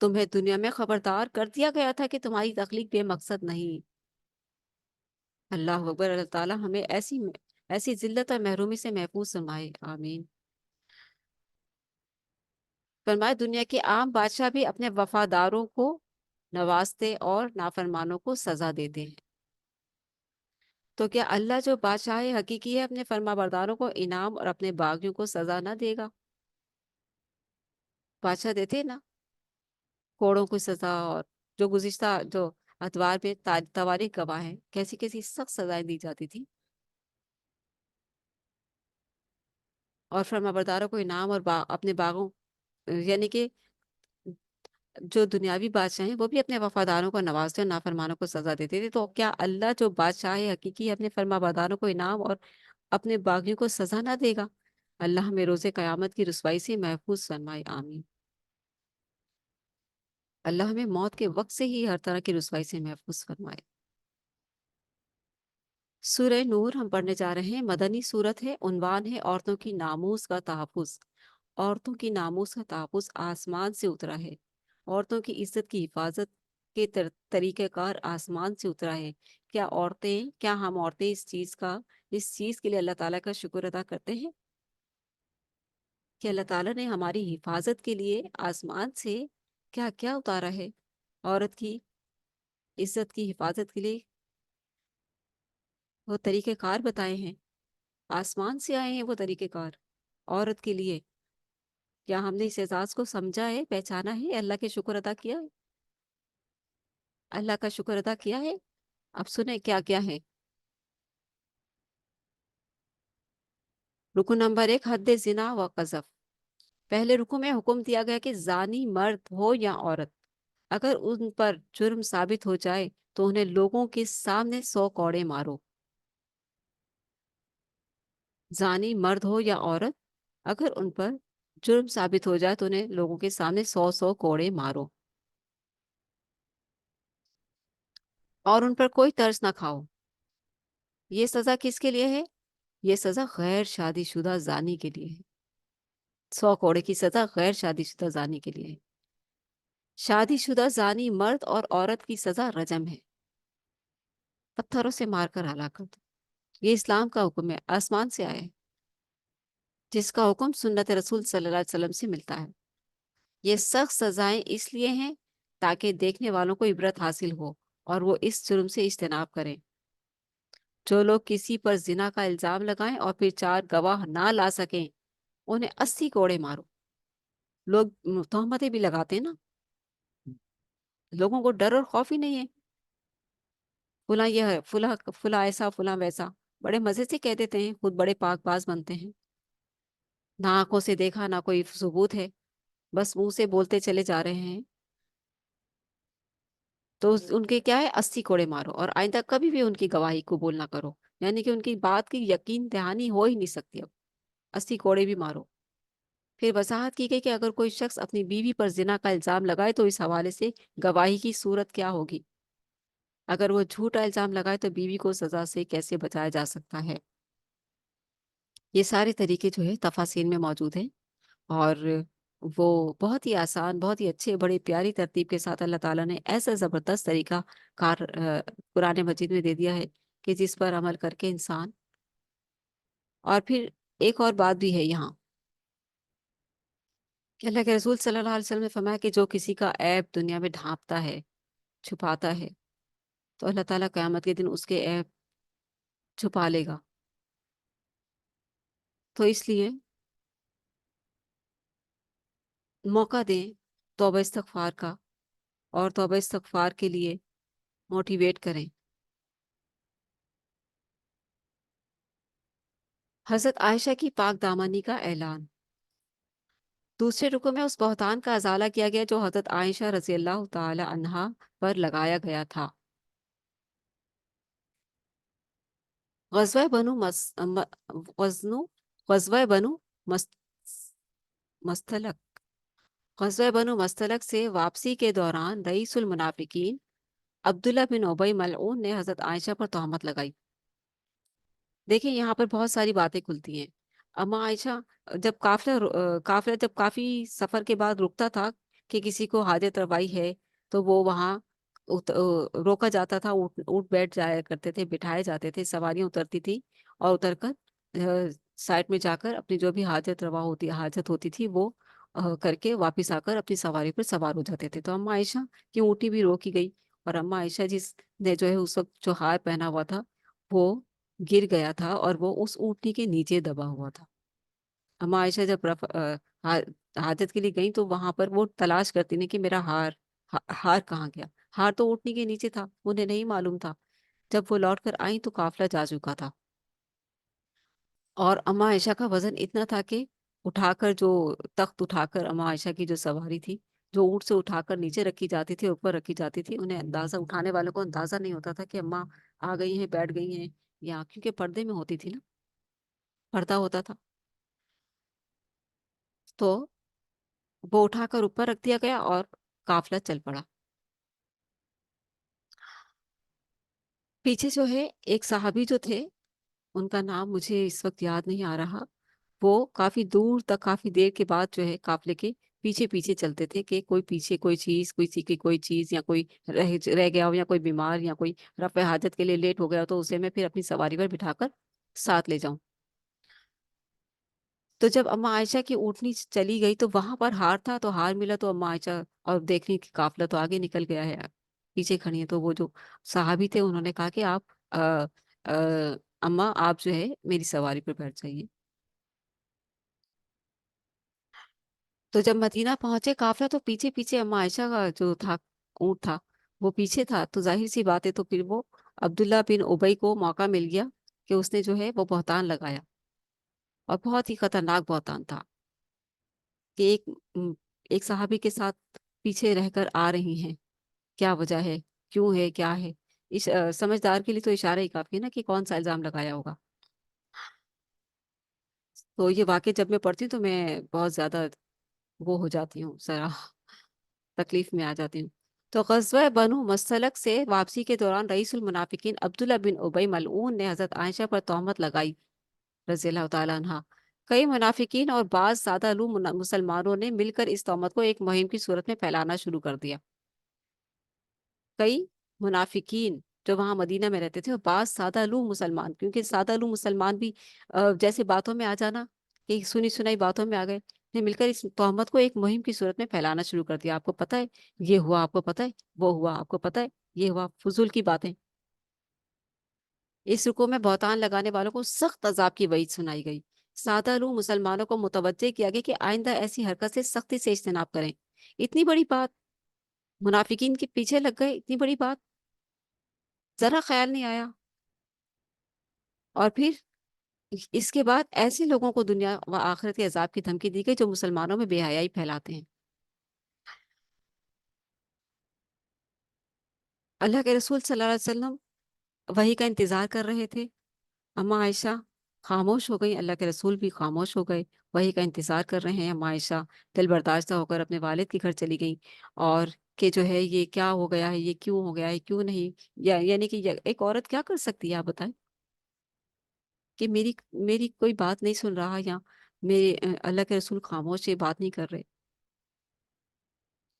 تمہیں دنیا میں خبردار کر دیا گیا تھا کہ تمہاری تخلیق بے مقصد نہیں۔ اللہ اکبر۔ اللہ تعالیٰ ہمیں ایسی ذلت اور محرومی سے محفوظ فرمائے، آمین۔ فرمائے دنیا کے عام بادشاہ بھی اپنے وفاداروں کو نوازتے اور نافرمانوں کو سزا دیتے ہیں، تو کیا اللہ جو بادشاہ حقیقی ہے اپنے فرما برداروں کو انعام اور اپنے باغیوں کو سزا نہ دے گا؟ بادشاہ دیتے نا کوڑوں کو سزا، اور جو گزشتہ جو اتوار میں تواریخ گواہ ہیں کیسی کیسی سخت سزائیں دی جاتی تھی، اور فرما برداروں کو انعام اور اپنے باغوں، یعنی کہ جو دنیاوی بادشاہ ہیں وہ بھی اپنے وفاداروں کو نوازتے اور نافرمانوں کو سزا دیتے تھے، تو کیا اللہ جو بادشاہ حقیقی ہے اپنے فرما برداروں کو انعام اور اپنے باغیوں کو سزا نہ دے گا؟ اللہ ہمیں روز قیامت کی رسوائی سے محفوظ فرمائے، آمین۔ اللہ ہمیں موت کے وقت سے ہی ہر طرح کی رسوائی سے محفوظ فرمائے۔ سورہ نور ہم پڑھنے جا رہے ہیں، مدنی سورت ہے، عنوان ہے عورتوں کی ناموس کا تحفظ۔ عورتوں کی ناموس کا تحفظ آسمان سے اترا ہے، عورتوں کی عزت کی حفاظت کے طریقہ کار آسمان سے اترا ہے۔ کیا ہم عورتیں اس چیز کے لیے اللہ تعالیٰ کا شکر ادا کرتے ہیں کہ اللہ تعالیٰ نے ہماری حفاظت کے لیے آسمان سے کیا کیا اتارا ہے؟ عورت کی عزت کی حفاظت کے لیے وہ طریقہ کار بتائے ہیں، آسمان سے آئے ہیں وہ طریقہ کار عورت کے لیے۔ کیا ہم نے اس اعزاز کو سمجھا ہے، پہچانا ہے، اللہ کے شکر ادا کیا ہے؟ اللہ کا شکر ادا کیا ہے؟ اب سنیں کیا کیا ہے۔ رکن نمبر 1، حد زنا و قذف۔ پہلے رکو میں حکم دیا گیا کہ زانی مرد ہو یا عورت، اگر ان پر جرم ثابت ہو جائے تو انہیں لوگوں کے سامنے 100 کوڑے مارو۔ زانی مرد ہو یا عورت، اگر ان پر جرم ثابت ہو جائے تو انہیں لوگوں کے سامنے 100 کوڑے مارو، اور ان پر کوئی ترس نہ کھاؤ۔ یہ سزا کس کے لیے ہے؟ یہ سزا غیر شادی شدہ زانی کے لیے ہے۔ 100 کوڑے کی سزا غیر شادی شدہ زانی کے لیے ہے۔ شادی شدہ زانی مرد اور عورت کی سزا رجم ہے، پتھروں سے مار کر ہلاک کر دو۔ یہ اسلام کا حکم ہے، آسمان سے آیا ہے، جس کا حکم سنت رسول صلی اللہ علیہ وسلم سے ملتا ہے۔ یہ سخت سزائیں اس لیے ہیں تاکہ دیکھنے والوں کو عبرت حاصل ہو اور وہ اس جرم سے اجتناب کریں۔ جو لوگ کسی پر زنا کا الزام لگائیں اور پھر 4 گواہ نہ لا سکیں، انہیں 80 کوڑے مارو۔ لوگ تہمتیں بھی لگاتے ہیں نا، لوگوں کو ڈر اور خوف ہی نہیں ہے، فلاں یہ ہے، فلاں ایسا، فلاں ویسا، بڑے مزے سے کہہ دیتے ہیں، خود بڑے پاک باز بنتے ہیں، نہ آنکھوں سے دیکھا نہ کوئی ثبوت ہے، بس منہ سے بولتے چلے جا رہے ہیں۔ تو ان کے کیا ہے، 80 کوڑے مارو، اور آئندہ کبھی بھی ان کی گواہی قبول نہ کرو، یعنی کہ ان کی بات کی یقین دہانی ہو ہی نہیں سکتی، اب 80 کوڑے بھی مارو۔ پھر وضاحت کی گئی کہ اگر کوئی شخص اپنی بیوی پر زنا کا الزام لگائے تو اس حوالے سے گواہی کی صورت کیا ہوگی۔ اگر وہ جھوٹا الزام لگائے تو بیوی کو سزا سے کیسے بچایا جا سکتا ہے۔ یہ سارے طریقے جو ہے تفاصیل میں موجود ہیں، اور وہ بہت ہی آسان، بہت ہی اچھے، بڑی پیاری ترتیب کے ساتھ اللہ تعالیٰ نے ایسا زبردست طریقہ کار قرآن مجید میں دے دیا ہے کہ جس پر عمل کر کے انسان، اور پھر ایک اور بات بھی ہے یہاں کہ اللہ کے رسول صلی اللہ علیہ وسلم نے فرمایا کہ جو کسی کا عیب دنیا میں ڈھانپتا ہے، چھپاتا ہے، تو اللہ تعالیٰ قیامت کے دن اس کے عیب چھپا لے گا۔ تو اس لیے موقع دیں توبہ استغفار کا، اور توبہ استغفار کے لیے موٹیویٹ کریں۔ حضرت عائشہ کی پاک دامنی کا اعلان۔ دوسرے رکوع میں اس بہتان کا ازالہ کیا گیا جو حضرت عائشہ رضی اللہ تعالی عنہا پر لگایا گیا تھا۔ غزوہ بنو غزوہ بنو مس- مستلق غزوہ بنو مستلق سے واپسی کے دوران رئیس المنافقین عبداللہ بن ابی ملعون نے حضرت عائشہ پر تہمت لگائی۔ دیکھیں یہاں پر بہت ساری باتیں کھلتی ہیں۔ اما عائشہ، جب قافلہ جب کافی سفر کے بعد رکتا تھا کہ کسی کو حاجت روائی ہے تو وہ وہاں روکا جاتا تھا، اونٹ اونٹ بیٹھ جایا کرتے تھے، بٹھائے جاتے تھے، سواریاں اترتی تھی اور اتر کر سائڈ میں جا کر اپنی جو بھی حاجت ہوتی تھی وہ کر کے واپس آ کر اپنی سواری پر سوار ہو جاتے تھے۔ تو اما عائشہ کی اونٹنی بھی روکی گئی، اور اما عائشہ جس نے جو ہے اس وقت جو ہار پہنا ہوا تھا وہ گر گیا تھا اور وہ اس اونٹنی کے نیچے دبا ہوا تھا۔ اما عائشہ جب حاجت کے لیے گئی تو وہاں پر وہ تلاش کرتی نے کہ میرا ہار کہاں گیا۔ ہار تو اونٹنی کے نیچے تھا، انہیں نہیں معلوم تھا۔ جب وہ لوٹ کر آئیں تو قافلہ جا چکا تھا، اور اما عائشہ کا وزن اتنا تھا کہ تخت اٹھا کر اما عائشہ کی جو سواری تھی، جو اونٹ سے اٹھا کر نیچے رکھی جاتی تھی، اوپر رکھی جاتی تھی، انہیں اندازہ، اٹھانے والوں کو اندازہ نہیں ہوتا تھا کہ اما آ گئی ہیں، بیٹھ گئی ہیں، یا کیونکہ پردے میں ہوتی تھی نا، پردہ ہوتا تھا، تو وہ اٹھا کر اوپر رکھ دیا گیا اور قافلہ چل پڑا۔ پیچھے جو ہے ایک صحابی جو تھے، ان کا نام مجھے اس وقت یاد نہیں آ رہا، وہ کافی دور تک، کافی دیر کے بعد جو ہے قافلے کے پیچھے پیچھے چلتے تھے کہ کوئی پیچھے کوئی چیز، کسی کی کوئی چیز، یا کوئی رہ گیا ہو، یا کوئی بیمار، یا کوئی رفع حاجت کے لیے لیٹ ہو گیا ہو، تو اسے میں پھر اپنی سواری پر بٹھا کر ساتھ لے جاؤں۔ تو جب اما عائشہ کی اونٹنی چلی گئی تو وہاں پر ہار تھا، تو ہار ملا تو اما عائشہ، اور دیکھ رہی کہ قافلہ تو آگے نکل گیا ہے، پیچھے کھڑی ہیں، تو وہ جو صحابی تھے انہوں نے کہا کہ آپ آ، اما آپ جو ہے میری سواری پر بیٹھ جائیے۔ تو جب مدینہ پہنچے قافلہ، تو پیچھے پیچھے اما عائشہ کا جو تھا اونٹ تھا وہ پیچھے تھا، تو ظاہر سی بات ہے، تو پھر وہ عبداللہ بن ابی کو موقع مل گیا کہ اس نے جو ہے وہ بہتان لگایا، اور بہت ہی خطرناک بہتان تھا کہ ایک صحابی کے ساتھ پیچھے رہ کر آ رہی ہیں، کیا وجہ ہے، کیوں ہے، کیا ہے؟ سمجھدار کے لیے تو اشارہ ہی کافی ہے نا کہ کون سا الزام لگایا ہوگا۔ تو یہ واقعہ جب میں پڑھتی ہوں تو میں بہت زیادہ وہ ہو جاتی ہوں، ذرا تکلیف میں آ جاتی ہوں۔ تو غزوہ بنو مستلق سے واپسی کے دوران رئیس المنافقین عبداللہ بن ابی ملعون نے حضرت عائشہ پر تہمت لگائی رضی اللہ تعالیٰ عنہ۔ کئی منافقین اور بعض سادہ لو مسلمانوں نے مل کر اس تہمت کو ایک مہم کی صورت میں پھیلانا شروع کر دیا۔ کئی منافقین جو وہاں مدینہ میں رہتے تھے، اور بعض سادہ لو مسلمان، کیونکہ سادہ لو مسلمان بھی جیسے باتوں میں آ جانا، کہ سنی سنائی باتوں میں آ گئے، نے مل کر اس تہمت کو ایک مہم کی صورت میں پھیلانا شروع کر دیا۔ آپ کو پتہ ہے یہ ہوا، آپ کو پتہ ہے وہ ہوا، آپ کو پتہ ہے یہ ہوا، فضول کی باتیں۔ اس رکوع میں بہتان لگانے والوں کو سخت عذاب کی وعید سنائی گئی۔ سادہ لوگ مسلمانوں کو متوجہ کیا گیا کہ آئندہ ایسی حرکت سے سختی سے اجتناب کریں۔ اتنی بڑی بات، منافقین کے پیچھے لگ گئے، اتنی بڑی بات ذرا خیال نہیں آیا۔ اور پھر اس کے بعد ایسے لوگوں کو دنیا و آخرت کے عذاب کی دھمکی دی گئی جو مسلمانوں میں بے حیائی پھیلاتے ہیں۔ اللہ کے رسول صلی اللہ علیہ وسلم وحی کا انتظار کر رہے تھے، اما عائشہ خاموش ہو گئی، اللہ کے رسول بھی خاموش ہو گئے، وحی کا انتظار کر رہے ہیں۔ اما عائشہ دل برداشتہ ہو کر اپنے والد کے گھر چلی گئیں، اور کہ جو ہے یہ کیا ہو گیا ہے، یہ کیوں ہو گیا ہے، کیوں نہیں، یعنی کہ ایک عورت کیا کر سکتی ہے، آپ بتائیں کہ میری کوئی بات نہیں سن رہا، یا میرے اللہ کے رسول خاموش، یہ بات نہیں کر رہے۔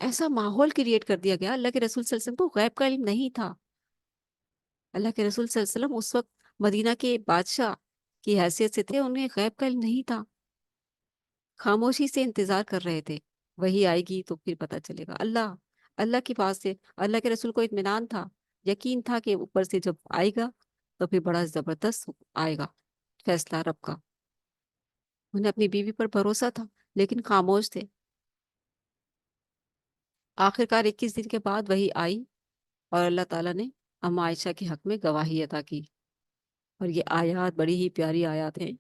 ایسا ماحول کریٹ کر دیا گیا، اللہ کے رسول صلی اللہ علیہ وسلم کو غیب کا علم نہیں تھا۔ اللہ کے رسول صلی اللہ علیہ وسلم اس وقت مدینہ کے بادشاہ کی حیثیت سے تھے، انہیں غیب کا علم نہیں تھا، خاموشی سے انتظار کر رہے تھے، وہی آئے گی تو پھر پتہ چلے گا۔ اللہ کے پاس سے اللہ کے رسول کو اطمینان تھا، یقین تھا کہ اوپر سے جب آئے گا تو پھر بڑا زبردست آئے گا فیصلہ رب کا۔ انہیں اپنی بیوی پر بھروسہ تھا، لیکن خاموش تھے۔ آخرکار 21 دن کے بعد وہی آئی، اور اللہ تعالیٰ نے اما عائشہ کے حق میں گواہی عطا کی، اور یہ آیات بڑی ہی پیاری آیات ہیں،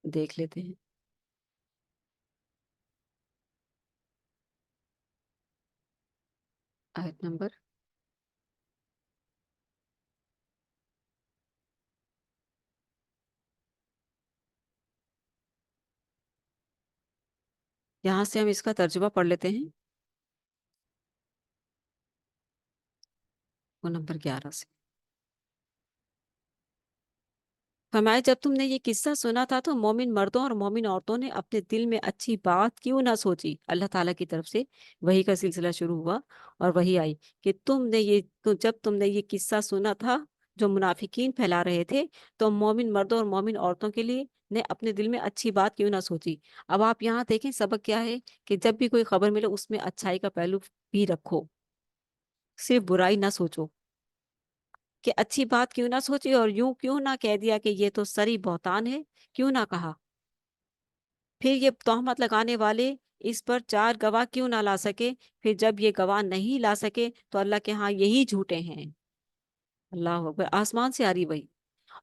دیکھ لیتے ہیں۔ آیت نمبر یہاں سے ہم اس کا ترجمہ پڑھ لیتے ہیں، وہ نمبر 11 سے۔ فرمایا جب تم نے یہ قصہ سنا تھا تو مومن مردوں اور مومن عورتوں نے اپنے دل میں اچھی بات کیوں نہ سوچی. اللہ تعالیٰ کی طرف سے وحی کا سلسلہ شروع ہوا اور وحی آئی کہ جب تم نے یہ قصہ سنا تھا جو منافقین پھیلا رہے تھے تو مومن مردوں اور مومن عورتوں کے لیے نے اپنے دل میں اچھی بات کیوں نہ سوچی. اب آپ یہاں دیکھیں سبق کیا ہے کہ جب بھی کوئی خبر ملے اس میں اچھائی کا پہلو بھی رکھو، صرف برائی نہ سوچو. کہ اچھی بات کیوں نہ سوچی اور یوں کیوں نہ کہہ دیا کہ یہ تو سری بہتان ہے، کیوں نہ کہا. پھر یہ تہمت لگانے والے اس پر چار گواہ کیوں نہ لا سکے. پھر جب یہ گواہ نہیں لا سکے تو اللہ کے ہاں یہی جھوٹے ہیں. اللہ اکبر. آسمان سے آ رہی وہی.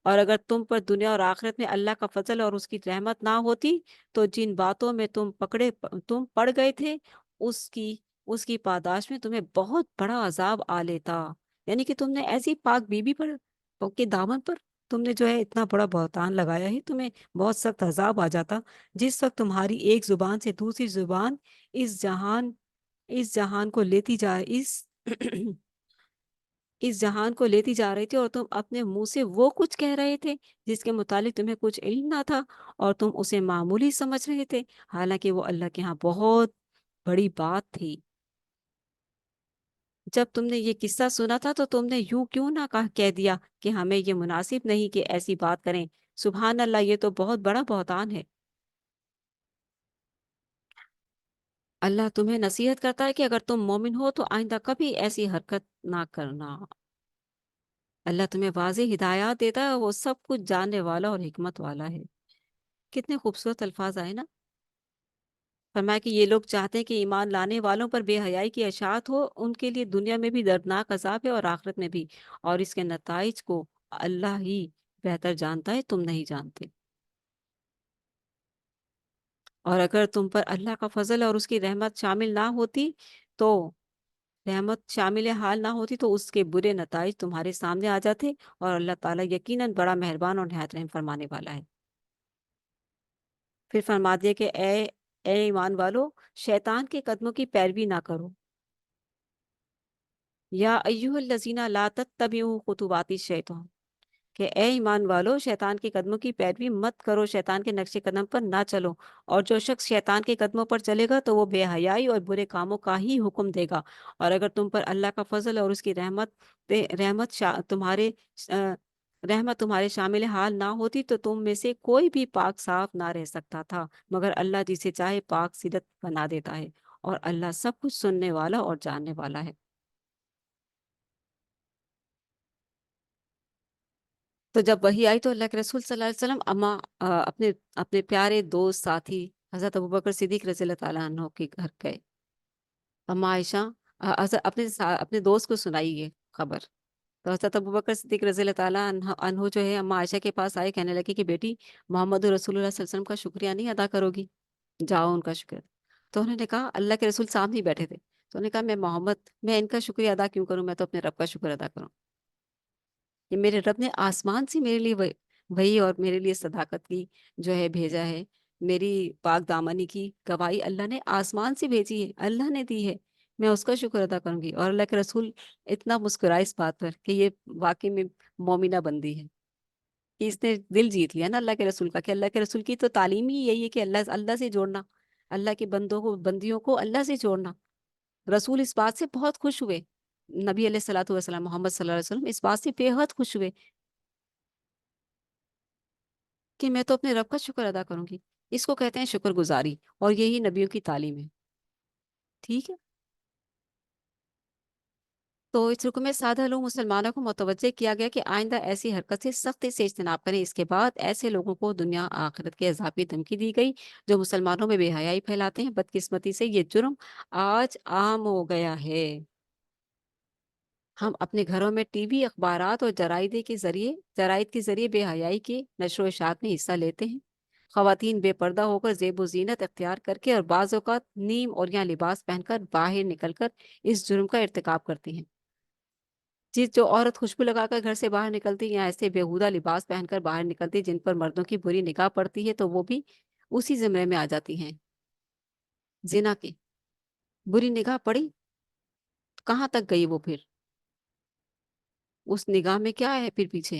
اور اگر تم پر دنیا اور آخرت میں اللہ کا فضل اور اس کی رحمت نہ ہوتی تو جن باتوں میں تم پڑ گئے تھے اس کی پاداش میں تمہیں بہت بڑا عذاب آ لیتا. یعنی کہ تم نے ایسی پاک بیوی پر کے دامن پر تم نے جو ہے اتنا بڑا بہتان لگایا ہے، تمہیں بہت سخت عذاب آ جاتا. جس وقت تمہاری ایک زبان سے دوسری زبان اس جہان اس جہان کو لیتی جا اس اس جہان کو لیتی جا رہی تھی اور تم اپنے منہ سے وہ کچھ کہہ رہے تھے جس کے متعلق تمہیں کچھ علم نہ تھا اور تم اسے معمولی سمجھ رہے تھے، حالانکہ وہ اللہ کے ہاں بہت بڑی بات تھی. جب تم نے یہ قصہ سنا تھا تو تم نے یوں کیوں نہ کہہ دیا کہ ہمیں یہ مناسب نہیں کہ ایسی بات کریں. سبحان اللہ، یہ تو بہت بڑا بہتان ہے. اللہ تمہیں نصیحت کرتا ہے کہ اگر تم مومن ہو تو آئندہ کبھی ایسی حرکت نہ کرنا. اللہ تمہیں واضح ہدایات دیتا ہے، وہ سب کچھ جاننے والا اور حکمت والا ہے. کتنے خوبصورت الفاظ آئے نا. فرمایا کہ یہ لوگ چاہتے ہیں کہ ایمان لانے والوں پر بے حیائی کی اشاعت ہو، ان کے لیے دنیا میں بھی دردناک عذاب ہے اور آخرت میں بھی، اور اس کے نتائج کو اللہ ہی بہتر جانتا ہے، تم نہیں جانتے. اور اگر تم پر اللہ کا فضل اور اس کی رحمت شامل نہ ہوتی تو رحمت شامل حال نہ ہوتی تو اس کے برے نتائج تمہارے سامنے آ جاتے، اور اللہ تعالیٰ یقیناً بڑا مہربان اور نہایت رحم فرمانے والا ہے. پھر فرما دیا کہ اے ایمان والو، شیطان کے قدموں کی پیروی نہ کرو. یا ایھا الذین لا تتبعوا خطوات الشیطان، کہ اے ایمان والو شیطان کے قدموں کی پیروی مت کرو، شیطان کے نقش قدم پر نہ چلو. اور جو شخص شیطان کے قدموں پر چلے گا تو وہ بے حیائی اور برے کاموں کا ہی حکم دے گا. اور اگر تم پر اللہ کا فضل اور اس کی آ، رحمت تمہارے شامل حال نہ ہوتی تو تم میں سے کوئی بھی پاک صاف نہ رہ سکتا تھا، مگر اللہ جسے چاہے پاک صدت بنا دیتا ہے، اور اللہ سب کچھ سننے والا اور جاننے والا ہے. تو جب وہی آئی تو اللہ کے رسول صلی اللہ علیہ وسلم اپنے اپنے پیارے دوست ساتھی حضرت ابوبکر صدیق رضی اللہ تعالیٰ عنہ کے گھر گئے. اما عائشہ اپنے دوست کو سنائی یہ خبر. تو حضرت ابوبکر صدیق رضی اللہ تعالیٰ عنہ جو ہے اما عائشہ کے پاس آئے، کہنے لگے کہ بیٹی، محمد رسول اللہ صلی اللہ علیہ وسلم کا شکریہ نہیں ادا کرو گی؟ جاؤ ان کا شکر. تو انہوں نے کہا، اللہ کے رسول سامنے ہی بیٹھے تھے، تو انہوں نے کہا میں ان کا شکریہ ادا کیوں کروں، میں تو اپنے رب کا شکر ادا کروں. کہ میرے رب نے آسمان سے میرے لیے وہی اور میرے لیے صداقت کی جو ہے بھیجا ہے. میری پاک دامنی کی گواہی اللہ نے آسمان سے بھیجی ہے، اللہ نے دی ہے، میں اس کا شکر ادا کروں گی. اور اللہ کے رسول اتنا مسکرائے اس بات پر کہ یہ واقعی میں مومنہ بندی ہے، کہ اس نے دل جیت لیا نا اللہ کے رسول کا. کہ اللہ کے رسول کی تو تعلیم ہی یہی ہے کہ اللہ سے جوڑنا، اللہ کے بندیوں کو اللہ سے جوڑنا. رسول اس بات سے بہت خوش ہوئے، نبی علیہ الصلوۃ والسلام محمد صلی اللہ علیہ وسلم اس بات سے بے حد خوش ہوئے کہ میں تو اپنے رب کا شکر ادا کروں گی. اس کو کہتے ہیں شکر گزاری، اور یہی نبیوں کی تعلیم ہے. ٹھیک ہے. تو اس رکو میں سادہ لوگ مسلمانوں کو متوجہ کیا گیا کہ آئندہ ایسی حرکت سے سختی سے اجتناب کریں. اس کے بعد ایسے لوگوں کو دنیا آخرت کے عذاب کی دھمکی دی گئی جو مسلمانوں میں بے حیائی پھیلاتے ہیں. بدقسمتی سے یہ جرم آج عام ہو گیا ہے. ہم اپنے گھروں میں ٹی وی، اخبارات اور جرائد کے ذریعے بے حیائی کی نشر و اشاعت میں حصہ لیتے ہیں. خواتین بے پردہ ہو کر زیب و زینت اختیار کر کے اور بعض اوقات نیم اور یا لباس پہن کر باہر نکل کر اس جرم کا ارتکاب کرتی ہیں. جو عورت خوشبو لگا کر گھر سے باہر نکلتی یا ایسے بیہودہ لباس پہن کر باہر نکلتی جن پر مردوں کی بری نگاہ پڑتی ہے تو وہ بھی اسی زمرے میں آ جاتی ہیں زنا کی. بری نگاہ پڑی تو کہاں تک گئی وہ؟ پھر اس نگاہ میں کیا ہے پھر پیچھے؟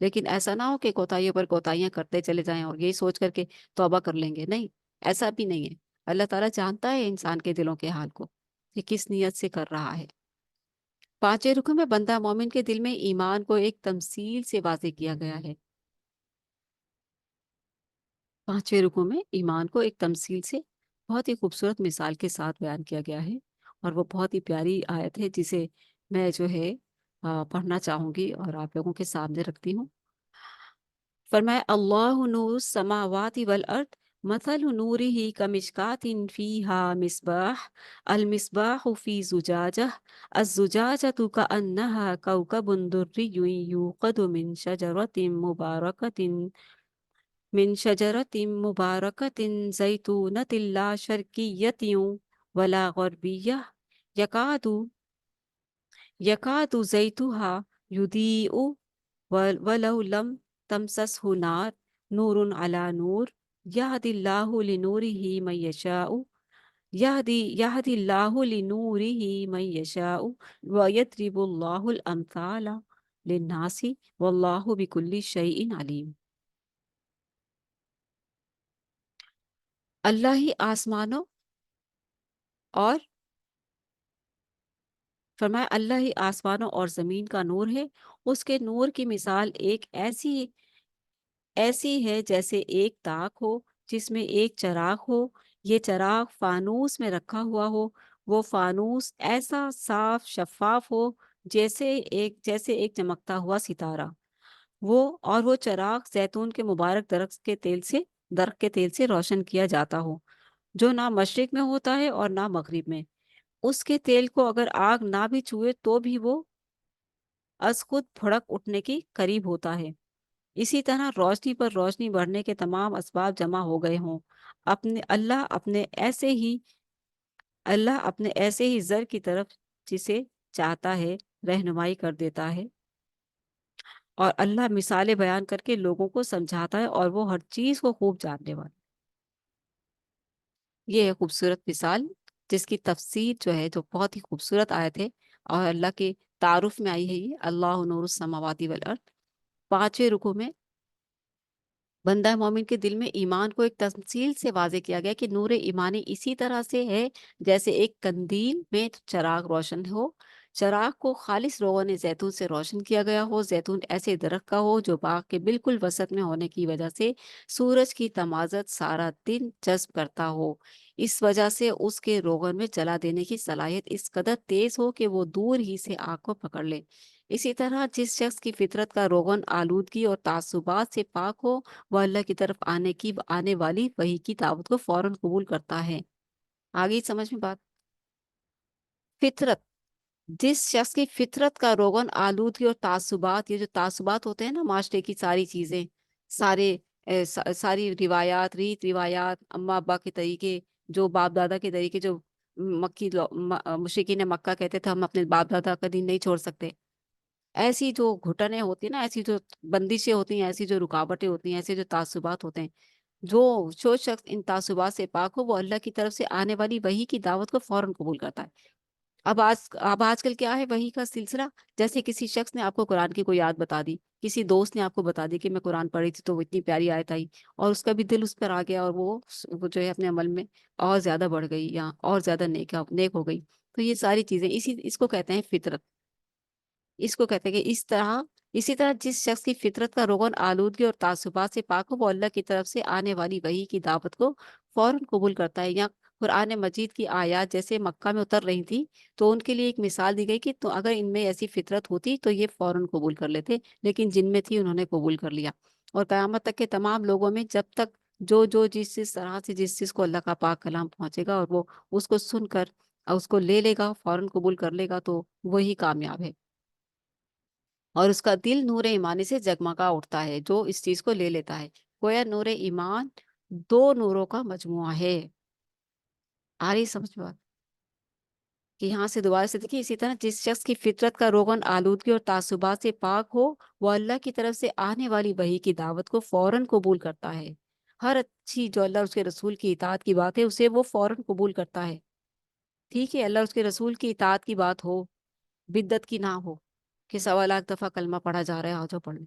لیکن ایسا نہ ہو کہ کوتاہیوں پر کوتاہیاں کرتے چلے جائیں اور یہی سوچ کر کے توبہ کر لیں گے، نہیں، ایسا بھی نہیں ہے۔ اللہ تعالیٰ جانتا ہے انسان کے دلوں کے حال کو کہ کس نیت سے کر رہا ہے۔ پانچویں رکن میں بندہ مومن کے دل میں ایمان کو ایک تمثیل سے واضح کیا گیا ہے۔ پانچویں رکوع میں ایمان کو ایک تمثیل سے بہت ہی خوبصورت مثال کے ساتھ بیان کیا گیا ہے، اور وہ بہت ہی پیاری آیت ہے جسے میں جو ہے پڑھنا چاہوں گی اور آپ لوگوں کے سامنے رکھتی ہوں۔ فرمایا اللہ نور السماوات والارض مثل نورہ کمشکات فیہا مصباح المصباح فی زجاجہ الزجاجۃ کأنہا کوکب دری یوقد من شجرت مبارکت زیتونت لا شرقیت ولا غربیہ یکاد زیتها یضیء ولو لم تمسسه نار نور علی نور یہدی اللہ لنورہ من یشاء یہدی اللہ لنورہ من یشاء ویضرب اللہ الامثال للناس واللہ بکل شیء علیم۔ اللہ ہی آسمانوں اور فرمایا اللہ ہی آسمانوں اور زمین کا نور ہے، اس کے نور کی مثال ایک ایسی ہے جیسے ایک تاک ہو جس میں ایک چراغ ہو، یہ چراغ فانوس میں رکھا ہوا ہو، وہ فانوس ایسا صاف شفاف ہو جیسے ایک چمکتا ہوا ستارہ، وہ چراغ زیتون کے مبارک درخت کے تیل سے روشن کیا جاتا ہو، جو نہ مشرق میں ہوتا ہے اور نہ مغرب میں۔ اس کے تیل کو اگر آگ نہ بھی چھوئے تو بھی وہ از خود بھڑک اٹھنے کی قریب ہوتا ہے۔ اسی طرح روشنی پر روشنی بڑھنے کے تمام اسباب جمع ہو گئے ہوں، اللہ اپنے ایسے ہی زر کی طرف جسے چاہتا ہے رہنمائی کر دیتا ہے، اور اللہ مثالیں بیان کر کے لوگوں کو سمجھاتا ہے، اور وہ ہر چیز کو خوب جاننے والا۔ یہ ہے خوبصورت مثال جس کی تفسیر جو ہے جو بہت ہی خوبصورت آیت ہے، اور اللہ کے تعارف میں آئی ہے یہ اللہ نور السماوات والارض۔ پانچویں رکوع میں بندہ مومن کے دل میں ایمان کو ایک تفصیل سے واضح کیا گیا کہ نور ایمانی اسی طرح سے ہے جیسے ایک قندیل میں چراغ روشن ہو، چراغ کو خالص روغن زیتون سے روشن کیا گیا ہو، زیتون ایسے درخت کا ہو جو باغ کے بالکل وسط میں ہونے کی وجہ سے سورج کی تمازت سارا دن جذب کرتا ہو، اس وجہ سے اس کے روغن میں جلا دینے کی صلاحیت اس قدر تیز ہو کہ وہ دور ہی سے آگ کو پکڑ لے۔ اسی طرح جس شخص کی فطرت کا روغن آلودگی اور تعصبات سے پاک ہو، وہ اللہ کی طرف آنے والی وحی کی دعوت کو فوراً قبول کرتا ہے۔ آگے سمجھ میں بات؟ فطرت، جس شخص کی فطرت کا روغن آلودگی اور تعصبات، یہ جو تعصبات ہوتے ہیں نا معاشرے کی ساری چیزیں، ساری روایات، روایات، اماں ابا کے طریقے، جو باپ دادا کے طریقے، جو مشرکین مکہ کہتے تھے ہم اپنے باپ دادا کا دین نہیں چھوڑ سکتے، ایسی جو گھٹنیں ہوتی ہیں نا، ایسی جو بندشیں ہوتی ہیں، ایسی جو رکاوٹیں ہوتی ہیں، ایسے جو تعصبات ہوتے ہیں، جو شخص ان تعصبات سے پاک ہو وہ اللہ کی طرف سے آنے والی وحی کی دعوت کو فوراً قبول کرتا ہے۔ اب آج کل کیا ہے وحی کا سلسلہ، جیسے کسی شخص نے آپ کو قرآن کی کوئی یاد بتا دی، کسی دوست نے آپ کو بتا دی کہ میں قرآن پڑھی تھی تو وہ اتنی پیاری آیت آئی، اور اس کا بھی دل اس پر آ گیا، اور وہ جو ہے اپنے عمل میں اور زیادہ بڑھ گئی یا اور زیادہ نیک ہو گئی، تو یہ ساری چیزیں اس کو کہتے ہیں فطرت۔ اس کو کہتے ہیں کہ اسی طرح جس شخص کی فطرت کا روغن آلودگی اور تعصبات سے پاک ہو، وہ اللہ کی طرف سے آنے والی وحی کی دعوت کو فوراً قبول کرتا ہے۔ یا قرآن مجید کی آیات جیسے مکہ میں اتر رہی تھی تو ان کے لیے ایک مثال دی گئی کہ تو اگر ان میں ایسی فطرت ہوتی تو یہ فوراً قبول کر لیتے، لیکن جن میں تھی انہوں نے قبول کر لیا، اور قیامت تک کے تمام لوگوں میں جب تک جو جس طرح سے جس چیز کو اللہ کا پاک کلام پہنچے گا اور وہ اس کو سن کر اور اس کو لے لے گا، فوراً قبول کر لے گا، تو وہی کامیاب ہے، اور اس کا دل نور ایمانی سے جگمگا اٹھتا ہے جو اس چیز کو لے لیتا ہے۔ گویا نور ایمان دو نوروں کا مجموعہ ہے۔ آ رہی سمجھ بات؟ کہ یہاں سے دوبارہ سے دیکھیے، اسی طرح جس شخص کی فطرت کا روغن آلودگی اور تعصبات سے پاک ہو، وہ اللہ کی طرف سے آنے والی وحی کی دعوت کو فوراً قبول کرتا ہے۔ ہر اچھی جو اللہ اور اس کے رسول کی اطاعت کی بات ہے اسے وہ فوراً قبول کرتا ہے۔ ٹھیک ہے، اللہ اور اس کے رسول کی اطاعت کی بات ہو، بدعت کی نہ ہو کہ 1.25 لاکھ دفعہ کلمہ پڑھا جا رہا ہے، آ جاؤ پڑھ لیں،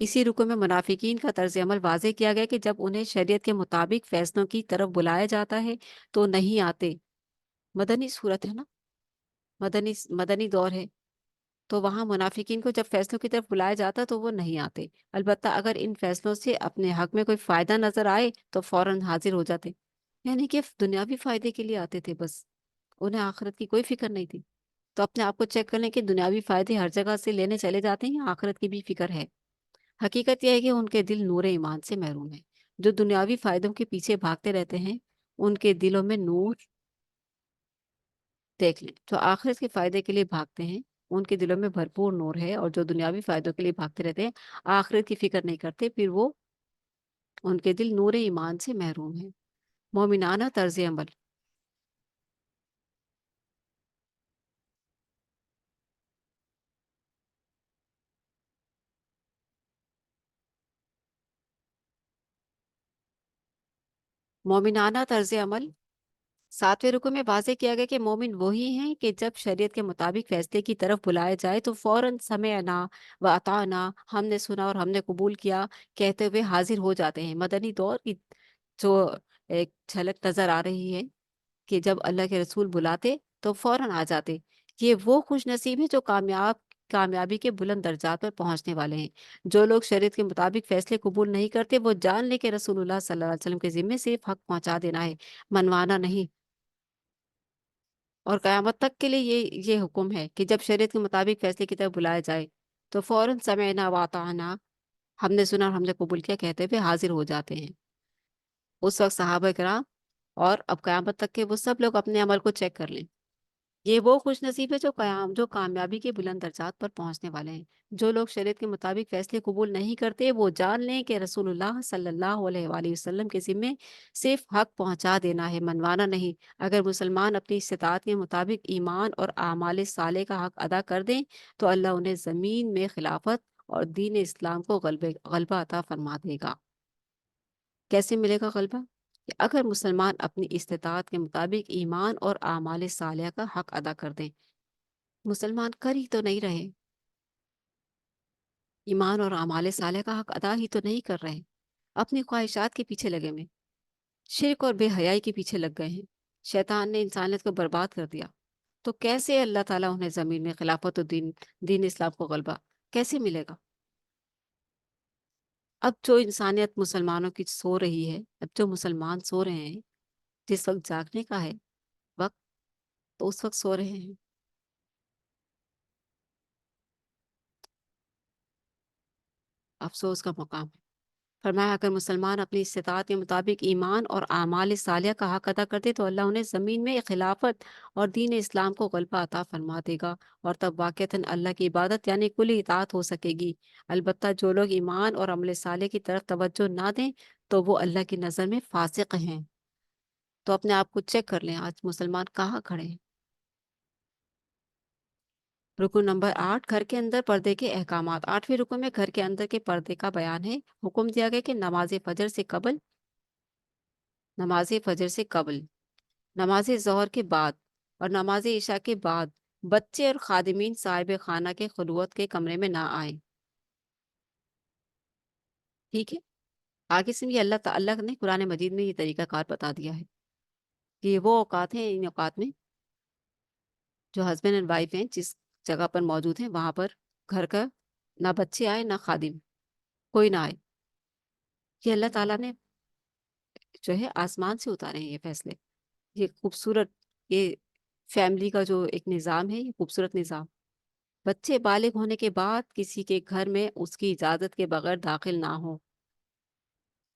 اسی رکو میں منافقین کا طرز عمل واضح کیا گیا کہ جب انہیں شریعت کے مطابق فیصلوں کی طرف بلایا جاتا ہے تو نہیں آتے۔ مدنی صورت ہے نا، مدنی مدنی دور ہے، تو وہاں منافقین کو جب فیصلوں کی طرف بلایا جاتا تو وہ نہیں آتے، البتہ اگر ان فیصلوں سے اپنے حق میں کوئی فائدہ نظر آئے تو فوراً حاضر ہو جاتے، یعنی کہ دنیاوی فائدے کے لیے آتے تھے بس، انہیں آخرت کی کوئی فکر نہیں تھی۔ تو اپنے آپ کو چیک کر لیں کہ دنیاوی فائدے ہر جگہ سے لینے چلے جاتے ہیں یا آخرت کی بھی فکر ہے۔ حقیقت یہ ہے کہ ان کے دل نور ایمان سے محروم ہیں۔ جو دنیاوی فائدوں کے پیچھے بھاگتے رہتے ہیں ان کے دلوں میں نور، دیکھ لیں، جو آخرت کے فائدے کے لیے بھاگتے ہیں ان کے دلوں میں بھرپور نور ہے، اور جو دنیاوی فائدوں کے لیے بھاگتے رہتے ہیں، آخرت کی فکر نہیں کرتے، پھر وہ ان کے دل نور ایمان سے محروم ہیں۔ مومنانہ طرز عمل۔ مومنانہ طرز عمل 7ویں رکو میں واضح کیا گیا کہ مومن وہی ہیں کہ جب شریعت کے مطابق فیصلے کی طرف بلایا جائے تو فوراً سمعنا و اطعنا، ہم نے سنا اور ہم نے قبول کیا کہتے ہوئے حاضر ہو جاتے ہیں۔ مدنی دور کی جو ایک جھلک نظر آ رہی ہے کہ جب اللہ کے رسول بلاتے تو فوراً آ جاتے۔ یہ وہ خوش نصیب ہیں جو کامیابی کے بلند درجات پر پہنچنے والے ہیں۔ جو لوگ شریعت کے مطابق فیصلے قبول نہیں کرتے وہ جان لے کہ رسول اللہ صلی اللہ علیہ وسلم کے ذمے صرف حق پہنچا دینا ہے، منوانا نہیں، اور قیامت تک کے لیے یہ حکم ہے کہ جب شریعت کے مطابق فیصلے کی طرف بلایا جائے تو فوراً سمعنا واطعنا، ہم نے سنا اور ہم نے قبول کیا کہتے ہوئے حاضر ہو جاتے ہیں۔ اس وقت صحابہ کرام اور اب قیامت تک کے وہ سب لوگ اپنے عمل کو چیک کر لیں۔ یہ وہ خوش نصیب ہے جو کامیابی کے بلند درجات پر پہنچنے والے ہیں۔ جو لوگ شریعت کے مطابق فیصلے قبول نہیں کرتے وہ جان لیں کہ رسول اللہ صلی اللہ علیہ وآلہ وسلم کے ذمے صرف حق پہنچا دینا ہے، منوانا نہیں۔ اگر مسلمان اپنی استطاعت کے مطابق ایمان اور اعمال صالح کا حق ادا کر دیں تو اللہ انہیں زمین میں خلافت اور دین اسلام کو غلبہ عطا فرما دے گا۔ کیسے ملے گا غلبہ؟ کہ اگر مسلمان اپنی استطاعت کے مطابق ایمان اور اعمال صالحہ کا حق ادا کر دیں۔ مسلمان کر ہی تو نہیں رہے، ایمان اور اعمال صالحہ کا حق ادا ہی تو نہیں کر رہے، اپنی خواہشات کے پیچھے لگے ہوئے، شرک اور بے حیائی کے پیچھے لگ گئے ہیں، شیطان نے انسانیت کو برباد کر دیا، تو کیسے اللہ تعالیٰ انہیں زمین میں خلافت و دین اسلام کو غلبہ کیسے ملے گا؟ اب جو انسانیت مسلمانوں کی سو رہی ہے، اب جو مسلمان سو رہے ہیں، جس وقت جاگنے کا ہے وقت، تو اس وقت سو رہے ہیں۔ افسوس کا مقام ہے۔ فرمایا اگر مسلمان اپنی استطاعت کے مطابق ایمان اور اعمال صالحہ کا حق ادا کرتے تو اللہ انہیں زمین میں خلافت اور دین اسلام کو غلبہ عطا فرما دے گا، اور تب واقعتاً اللہ کی عبادت یعنی کل اطاعت ہو سکے گی۔ البتہ جو لوگ ایمان اور عمل صالح کی طرف توجہ نہ دیں تو وہ اللہ کی نظر میں فاسق ہیں۔ تو اپنے آپ کو چیک کر لیں آج مسلمان کہاں کھڑے ہیں۔ رکن نمبر 8، گھر کے اندر پردے کے احکامات۔ 8ویں رکن میں گھر کے اندر کے پردے کا بیان ہے۔ حکم دیا گیا کہ نماز فجر سے قبل، نماز ظہر کے بعد اور نماز عشاء کے بعد بچے اور خادمین صاحب خانہ کے خلوت کے کمرے میں نہ آئیں۔ ٹھیک ہے، آگے سے یہ اللہ تعالیٰ نے قرآن مجید میں یہ طریقہ کار بتا دیا ہے کہ یہ وہ اوقات ہیں، ان اوقات میں جو ہسبینڈ اینڈ وائف ہیں جس جگہ پر موجود ہیں وہاں پر گھر کا نہ بچے آئے نہ خادم، کوئی نہ آئے۔ یہ اللہ تعالیٰ نے جو ہے آسمان سے اتارے ہیں یہ فیصلے، یہ خوبصورت، یہ فیملی کا جو ایک نظام ہے، یہ خوبصورت نظام۔ بچے بالغ ہونے کے بعد کسی کے گھر میں اس کی اجازت کے بغیر داخل نہ ہو۔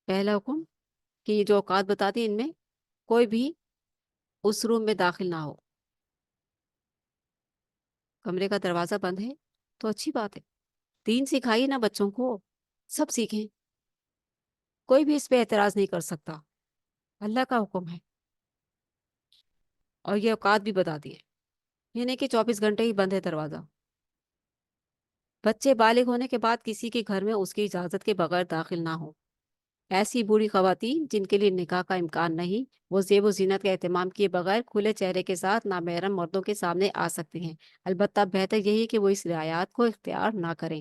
پہلا حکم کہ یہ جو اوقات بتا دی ان میں کوئی بھی اس روم میں داخل نہ ہو۔ کمرے کا دروازہ بند ہے تو اچھی بات ہے، دین سکھائیے نا بچوں کو، سب سیکھیں، کوئی بھی اس پہ اعتراض نہیں کر سکتا، اللہ کا حکم ہے۔ اور یہ اوقات بھی بتا دیے، یہ نہیں کہ 24 گھنٹے ہی بند ہے دروازہ۔ بچے بالغ ہونے کے بعد کسی کے گھر میں اس کی اجازت کے بغیر داخل نہ ہو۔ ایسی بوڑھی خواتین جن کے لیے نکاح کا امکان نہیں، وہ زیب و زینت کا اہتمام کیے بغیر کھلے چہرے کے ساتھ نامحرم مردوں کے سامنے آ سکتی ہیں، البتہ بہتر یہی ہے کہ وہ اس رعایات کو اختیار نہ کریں۔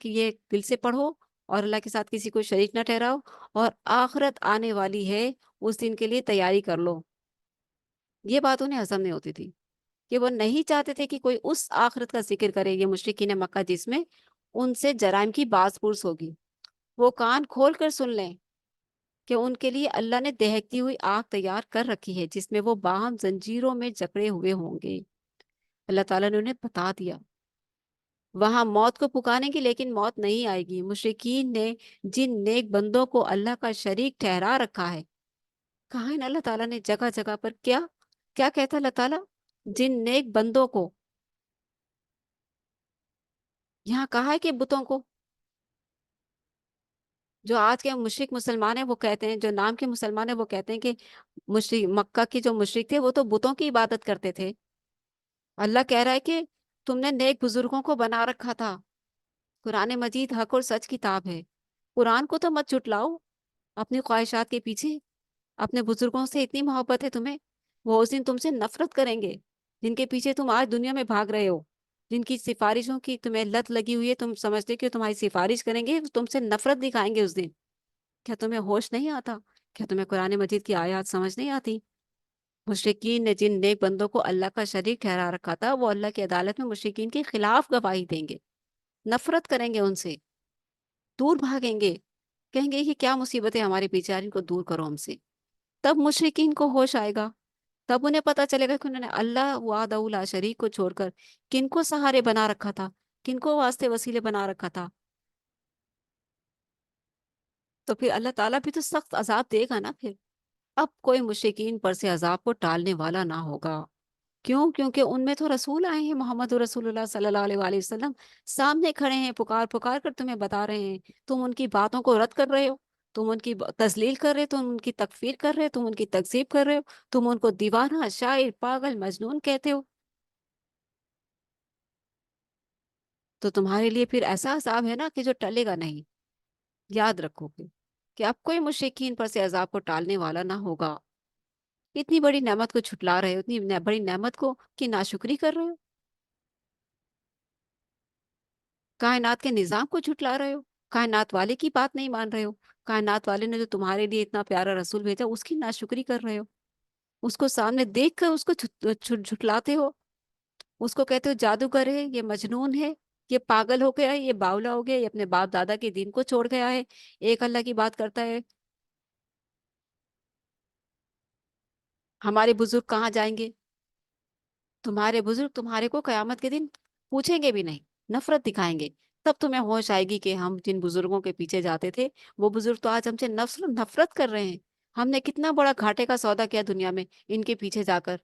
کہ یہ دل سے پڑھو اور اللہ کے ساتھ کسی کو شریک نہ ٹھہراؤ، اور آخرت آنے والی ہے، اس دن کے لیے تیاری کر لو۔ یہ بات انہیں ہضم نہیں ہوتی تھی کہ وہ نہیں چاہتے تھے کہ کوئی اس آخرت کا ذکر کرے، یہ مشرکین مکہ جس میں ان سے جرائم کی باز پرس ہوگی، وہ کان کھول کر سن لیں کہ ان کے لیے اللہ نے دہکتی ہوئی آگ تیار کر رکھی ہے جس میں وہ باہم زنجیروں میں جکڑے ہوئے ہوں گے۔ اللہ تعالیٰ نے انہیں بتا دیا وہاں موت کو پکاریں گی لیکن موت نہیں آئے گی۔ مشرکین نے جن نیک بندوں کو اللہ کا شریک ٹھہرا رکھا ہے، کہا ہے نا اللہ تعالیٰ نے جگہ جگہ پر، کیا کیا کہتا اللہ تعالیٰ؟ جن نیک بندوں کو، یہاں کہا ہے کہ بتوں کو، جو آج کے مشرک مسلمان ہیں وہ کہتے ہیں، جو نام کے مسلمان ہیں وہ کہتے ہیں کہ مشرک مکہ کے جو مشرک تھے وہ تو بتوں کی عبادت کرتے تھے۔ اللہ کہہ رہا ہے کہ تم نے نیک بزرگوں کو بنا رکھا تھا۔ قرآن مجید حق اور سچ کتاب ہے، قرآن کو تو مت جھٹلاؤ اپنی خواہشات کے پیچھے۔ اپنے بزرگوں سے اتنی محبت ہے تمہیں، وہ اس دن تم سے نفرت کریں گے، جن کے پیچھے تم آج دنیا میں بھاگ رہے ہو، جن کی سفارشوں کی تمہیں لت لگی ہوئی ہے، تم سمجھتے کہ تمہاری سفارش کریں گے، تم سے نفرت دکھائیں گے اس دن۔ کیا تمہیں ہوش نہیں آتا؟ کیا تمہیں قرآن مجید کی آیات سمجھ نہیں آتی؟ مشرکین نے جن نیک بندوں کو اللہ کا شریک ٹھہرا رکھا تھا، وہ اللہ کی عدالت میں مشرکین کے خلاف گواہی دیں گے، نفرت کریں گے ان سے، دور بھاگیں گے، کہیں گے کہ کیا مصیبتیں ہمارے پیچھے آ رہی، ان کو دور کرو ہم سے۔ تب مشرکین کو ہوش آئے گا، تب انہیں پتا چلے گا کہ انہوں نے اللہ وحدہ لا شریک کو چھوڑ کر کن کو سہارے بنا رکھا تھا، کن کو واسطے وسیلے بنا رکھا تھا۔ تو پھر اللہ تعالیٰ بھی تو سخت عذاب دے گا نا پھر۔ اب کوئی مشرکین پر سے عذاب کو ٹالنے والا نہ ہوگا۔ کیوں؟ کیونکہ ان میں تو رسول آئے ہیں، محمد رسول اللہ صلی اللہ علیہ وآلہ وسلم سامنے کھڑے ہیں، پکار پکار کر تمہیں بتا رہے ہیں، تم ان کی باتوں کو رد کر رہے ہو، تم ان کی تذلیل کر رہے ہو، تم ان کی تکفیر کر رہے ہو، تم ان کی تکذیب کر رہے ہو، تم ان کو دیوانہ، شاعر، پاگل، مجنون کہتے ہو، تو تمہارے لیے پھر ایسا عذاب ہے نا کہ جو ٹلے گا نہیں۔ یاد رکھو گے کہ اب کوئی مشرکین پر سے عذاب کو ٹالنے والا نہ ہوگا۔ اتنی بڑی نعمت کو چھٹلا رہے ہو، اتنی بڑی نعمت کو کی ناشکری کر رہے ہو، کائنات کے نظام کو جھٹلا رہے ہو، کائنات والے کی بات نہیں مان رہے ہو، کائنات والے نے جو تمہارے لیے اتنا پیارا رسول بھیجا اس کی ناشکری کر رہے ہو، اس کو سامنے دیکھ کر اس کو جھٹلاتے ہو، اس کو کہتے ہو جادوگر ہے، یہ مجنون ہے، یہ پاگل ہو گیا ہے، یہ باولا ہو گیا ہے، یہ اپنے باپ دادا کے دین کو چھوڑ گیا ہے، ایک اللہ کی بات کرتا ہے۔ ہمارے بزرگ کہاں جائیں گے؟ تمہارے بزرگ تمہارے کو قیامت کے دن پوچھیں گے بھی نہیں، نفرت دکھائیں گے۔ تب تمہیں ہوش آئے گی کہ ہم جن بزرگوں کے پیچھے جاتے تھے وہ بزرگ تو آج ہم سے نفرت کر رہے ہیں، ہم نے کتنا بڑا گھاٹے کا سودا کیا دنیا میں ان کے پیچھے جا کر۔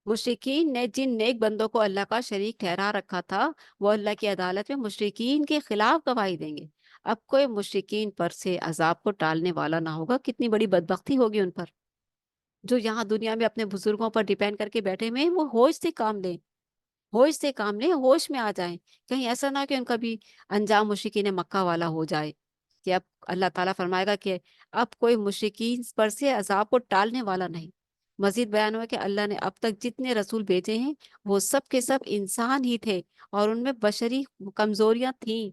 مشرکین نے جن نیک بندوں کو اللہ کا شریک ٹھہرا رکھا تھا وہ اللہ کی عدالت میں مشرکین کے خلاف گواہی دیں گے۔ اب کوئی مشرکین پر سے عذاب کو ٹالنے والا نہ ہوگا۔ کتنی بڑی بدبختی ہوگی ان پر، جو یہاں دنیا میں اپنے بزرگوں پر ڈیپینڈ کر کے بیٹھے ہوئے ہیں، وہ ہوش سے کام لیں، ہوش سے کام لیں، ہوش میں آ جائیں، کہیں ایسا نہ کہ ان کا بھی انجام مشرکین مکہ والا ہو جائے، کہ اب اللہ تعالیٰ فرمائے گا کہ اب کوئی مشرکین پر سے عذاب کو ٹالنے والا نہیں۔ مزید بیان ہوا کہ اللہ نے اب تک جتنے رسول بھیجے ہیں وہ سب کے سب انسان ہی تھے، اور ان میں بشری کمزوریاں تھیں،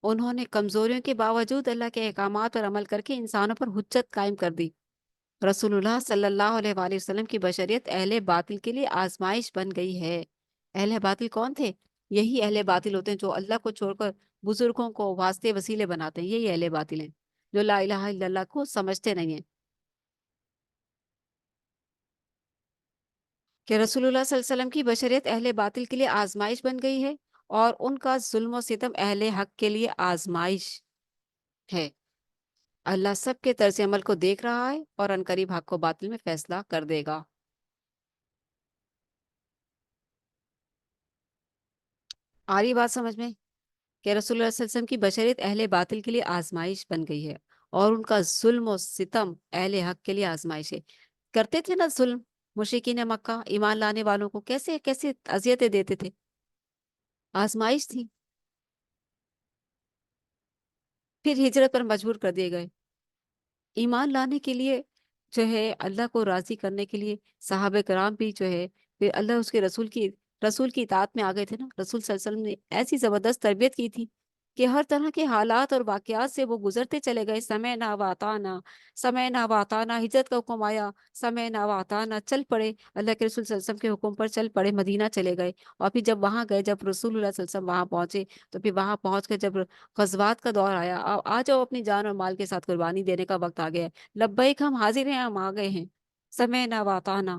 انہوں نے کمزوریوں کے باوجود اللہ کے احکامات پر عمل کر کے انسانوں پر حجت قائم کر دی۔ رسول اللہ صلی اللہ علیہ وآلہ وسلم کی بشریت اہل باطل کے لیے آزمائش بن گئی ہے۔ اہل باطل کون تھے؟ یہی اہل باطل ہوتے ہیں جو اللہ کو چھوڑ کر بزرگوں کو واسطے وسیلے بناتے ہیں، یہی اہل باطل ہیں جو لا الہ الا اللہ کو سمجھتے نہیں ہیں، کہ رسول اللہ صلی اللہ علیہ وسلم کی بشریت اہل باطل کے لیے آزمائش بن گئی ہے، اور ان کا ظلم و ستم اہل حق کے لیے آزمائش ہے۔ اللہ سب کے طرز عمل کو دیکھ رہا ہے اور عنقریب حق و باطل میں فیصلہ کر دے گا۔ آ رہی بات سمجھ میں کہ رسول اللہ صلی اللہ علیہ وسلم کی بشریت اہل باطل کے لیے آزمائش بن گئی ہے، اور ان کا ظلم و ستم اہل حق کے لیے آزمائش ہے۔ کرتے تھے نا ظلم مشرکین مکہ ایمان لانے والوں کو، کیسے کیسے اذیتیں دیتے تھے، آزمائش تھی، پھر ہجرت پر مجبور کر دیے گئے۔ ایمان لانے کے لیے جو ہے اللہ کو راضی کرنے کے لیے صحابہ کرام بھی جو ہے پھر اللہ اس کے رسول کی اطاعت میں آ گئے تھے نا۔ رسول صلی اللہ علیہ وسلم نے ایسی زبردست تربیت کی تھی کہ ہر طرح کے حالات اور واقعات سے وہ گزرتے چلے گئے۔ سمعنا و اطعنا، سمعنا و اطعنا، ہجرت کا حکم آیا، سمعنا و اطعنا، چل پڑے اللہ کے رسول صلی اللہ علیہ وسلم کے حکم پر، چل پڑے، مدینہ چلے گئے۔ اور پھر جب وہاں گئے، جب رسول اللہ صلی اللہ علیہ وسلم وہاں پہنچے، تو پھر وہاں پہنچ کے جب غزوات کا دور آیا، آ جاؤ اپنی جان اور مال کے ساتھ قربانی دینے کا وقت آ گیا ہے، لبیک ہم حاضر ہیں، ہم آ گئے ہیں، سمعنا و اطعنا،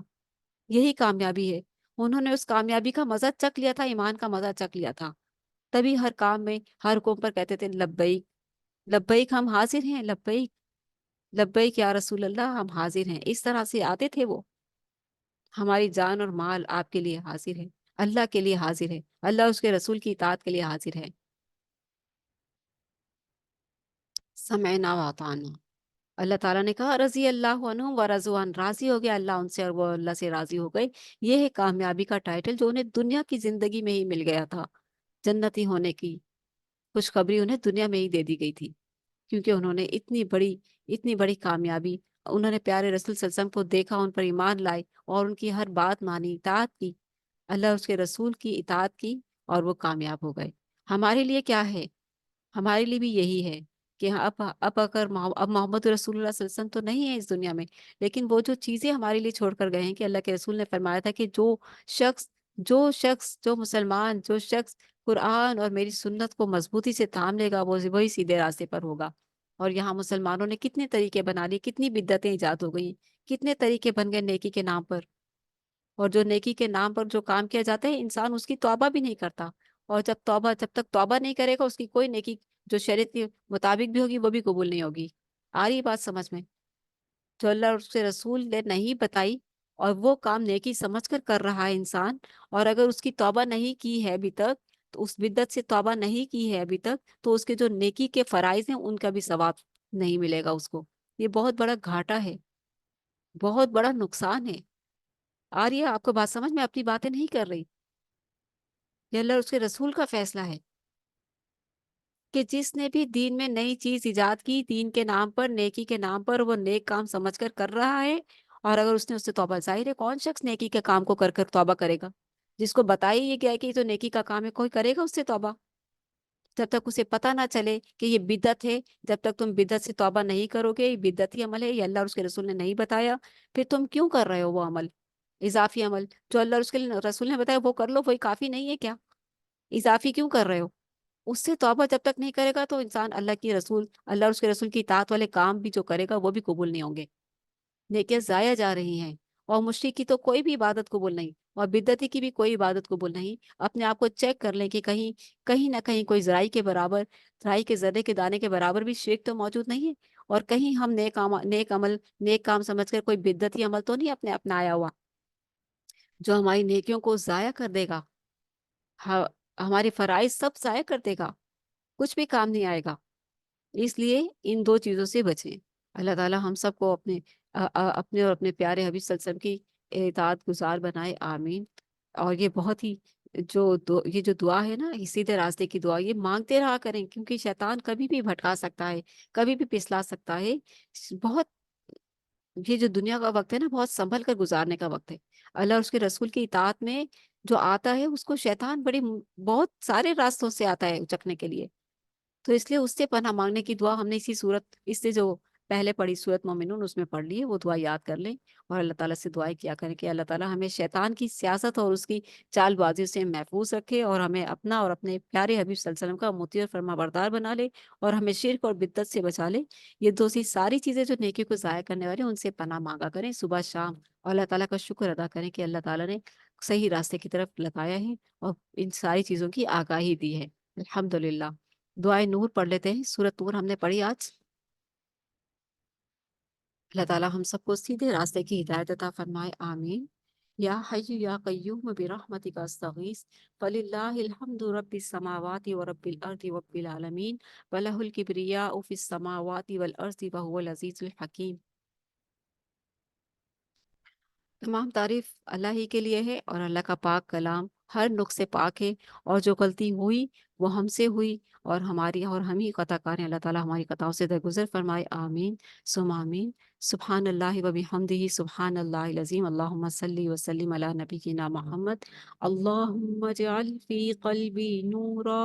یہی کامیابی ہے۔ انہوں نے اس کامیابی کا مزہ چکھ لیا تھا، ایمان کا مزہ چکھ لیا تھا، تبھی ہر کام میں، ہر حکم پر کہتے تھے لبیک، لبیک ہم حاضر ہیں، لبیک، لبیک یا رسول اللہ، ہم حاضر ہیں۔ اس طرح سے آتے تھے وہ، ہماری جان اور مال آپ کے لیے حاضر ہے، اللہ کے لیے حاضر ہے، اللہ اس کے رسول کی اطاعت کے لیے حاضر ہے۔ سمعنا و اطعنا، اللہ تعالیٰ نے کہا رضی اللہ عنہم و رضوا عنہ، راضی ہو گیا اللہ ان سے اور وہ اللہ سے راضی ہو گئے۔ یہ ہے کامیابی کا ٹائٹل جو انہیں دنیا کی زندگی میں ہی مل گیا تھا، جنتی ہونے کی خوشخبری انہیں دنیا میں ہی دے دی گئی تھی، کیونکہ انہوں نے اتنی بڑی کامیابی، انہوں نے پیارے رسول صلی اللہ علیہ وسلم کو دیکھا، ان پر ایمان لائے اور ان کی ہر بات مانی، اطاعت کی، اللہ اس کے رسول کی اطاعت کی، اور وہ کامیاب ہو گئے۔ ہمارے لیے کیا ہے؟ ہمارے لیے بھی یہی ہے کہ اب اگر اب محمد رسول اللہ صلی اللہ علیہ وسلم تو نہیں ہے اس دنیا میں، لیکن وہ جو چیزیں ہمارے لیے چھوڑ کر گئے ہیں، کہ اللہ کے رسول نے فرمایا تھا کہ شخص جو مسلمان، جو شخص قرآن اور میری سنت کو مضبوطی سے تھام لے گا، وہ وہی سیدھے راستے پر ہوگا۔ اور یہاں مسلمانوں نے کتنے طریقے بنا لیے، کتنی بدعتیں ایجاد ہو گئی، کتنے طریقے بن گئے نیکی کے نام پر، اور جو نیکی کے نام پر جو کام کیا جاتا ہے، انسان اس کی توبہ بھی نہیں کرتا، اور جب تک توبہ نہیں کرے گا، اس کی کوئی نیکی جو شریعت کے مطابق بھی ہوگی وہ بھی قبول نہیں ہوگی۔ آ رہی بات سمجھ میں؟ جو اللہ اور اس کے رسول نے نہیں بتائی، اور وہ کام نیکی سمجھ کر رہا ہے انسان، اور اگر اس کی توبہ نہیں کی ہے ابھی تک، تو اس بدعت سے توبہ نہیں کی ہے ابھی تک، تو اس کے جو نیکی کے فرائض ہیں ان کا بھی ثواب نہیں ملے گا اس کو۔ یہ بہت بڑا گھاٹا ہے، بہت بڑا نقصان ہے۔ آ رہی ہے آپ کو بات سمجھ میں؟ اپنی باتیں نہیں کر رہی، یہ اللہ اور اس کے رسول کا فیصلہ ہے کہ جس نے بھی دین میں نئی چیز ایجاد کی، دین کے نام پر، نیکی کے نام پر، وہ نیک کام سمجھ کر رہا ہے، اور اگر اس نے اس سے توبہ، ظاہر ہے کون شخص نیکی کے کام کو کر توبہ کرے گا؟ جس کو بتائی یہ گیا کہ یہ تو نیکی کا کام ہے، کوئی کرے گا اس سے توبہ؟ جب تک اسے پتہ نہ چلے کہ یہ بدعت ہے، جب تک تم بدعت سے توبہ نہیں کرو گے، یہ بدعتی عمل ہے، یہ اللہ اور اس کے رسول نے نہیں بتایا، پھر تم کیوں کر رہے ہو وہ عمل، اضافی عمل جو اللہ اور اس کے رسول نے بتایا وہ کر لو، وہی کافی نہیں ہے کیا؟ اضافی کیوں کر رہے ہو؟ اس سے توبہ جب تک نہیں کرے گا تو انسان اللہ اور اس کے رسول کی اطاعت والے کام بھی جو کرے گا وہ بھی قبول نہیں ہوں گے، نیکیاں ضائع جا رہی ہیں۔ اور مشرک کی تو کوئی بھی عبادت قبول نہیں، اور بدعتی کی بھی کوئی عبادت قبول نہیں۔ اپنے آپ کو چیک کر لیں کہ کہیں کہیں نہ کہیں کوئی ذرائی کے ذرے کے دانے کے برابر بھی شرک تو موجود نہیں ہے، اور کہیں ہم نیک کام سمجھ کر کوئی بدعتی عمل تو نہیں اپنے اپنایا ہوا جو ہماری نیکیوں کو ضائع کر دے گا، ہمارے فرائض سب ضائع کر دے گا، کچھ بھی کام نہیں آئے گا۔ اس لیے ان دو چیزوں سے بچیں۔ اللہ تعالی ہم سب کو اپنے اور اپنے پیارے حبیب صلی اللہ علیہ وسلم کی اطاعت گزار بنائے، آمین۔ اور یہ بہت ہی یہ جو دعا ہے نا، یہ سیدھے راستے کی دعا، یہ مانگتے رہا کریں، کیونکہ شیطان کبھی بھی بھٹکا سکتا ہے، کبھی بھی پسلا سکتا ہے۔ بہت یہ جو دنیا کا وقت ہے نا، بہت سنبھل کر گزارنے کا وقت ہے۔ اللہ اور اس کے رسول کی اطاعت میں جو آتا ہے، اس کو شیطان بہت سارے راستوں سے آتا ہے اچکنے کے لیے، تو اس لیے اس سے پناہ مانگنے کی دعا ہم نے اس سے جو پہلے پڑھی سورت مومنون، اس میں پڑھ لی ہے، وہ دعا یاد کر لیں، اور اللہ تعالیٰ سے دعائیں کیا کریں کہ اللہ تعالیٰ ہمیں شیطان کی سیاست اور اس کی چال بازی سے محفوظ رکھے، اور ہمیں اپنا اور اپنے پیارے حبیب صلی اللہ علیہ وسلم کا مطیع اور فرما بردار بنا لے، اور ہمیں شرک اور بدعت سے بچا لے۔ یہ دوسری ساری چیزیں جو نیکی کو ضائع کرنے والی ہیں، ان سے پناہ مانگا کریں صبح شام، اور اللہ تعالیٰ کا شکر ادا کریں کہ اللہ تعالیٰ نے صحیح راستے کی طرف لگایا ہے، اور ان ساری چیزوں کی آگاہی دی ہے، الحمدللہ۔ دعائے نور پڑھ لیتے ہیں، سورت نور ہم نے پڑھی آج۔ اللہ تعالیٰ ہم سب کو سیدھے راستے کی ہدایت عطا فرمائے، آمین۔ یا حی یا قیوم برحمتک استغیث، فللہ الحمد رب السماوات و رب الارض و رب العالمین، ولہ الکبریاء فی السماوات والارض وهو العزیز الحکیم۔ تمام تعریف اللہ ہی کے لیے ہے، اور اللہ کا پاک کلام ہر نقص سے پاک ہے، اور جو غلطی ہوئی وہ ہم سے ہوئی اور ہماری اور ہم ہی خطا کار ہیں، اللہ تعالیٰ ہماری خطاؤں سے درگزر فرمائے، آمین ثم آمین۔ سبحان اللہ و بحمدہ، سبحان اللہ العظیم، اللہم صلی وسلم علی نبینا محمد۔ اللہم اجعل فی قلبی نورا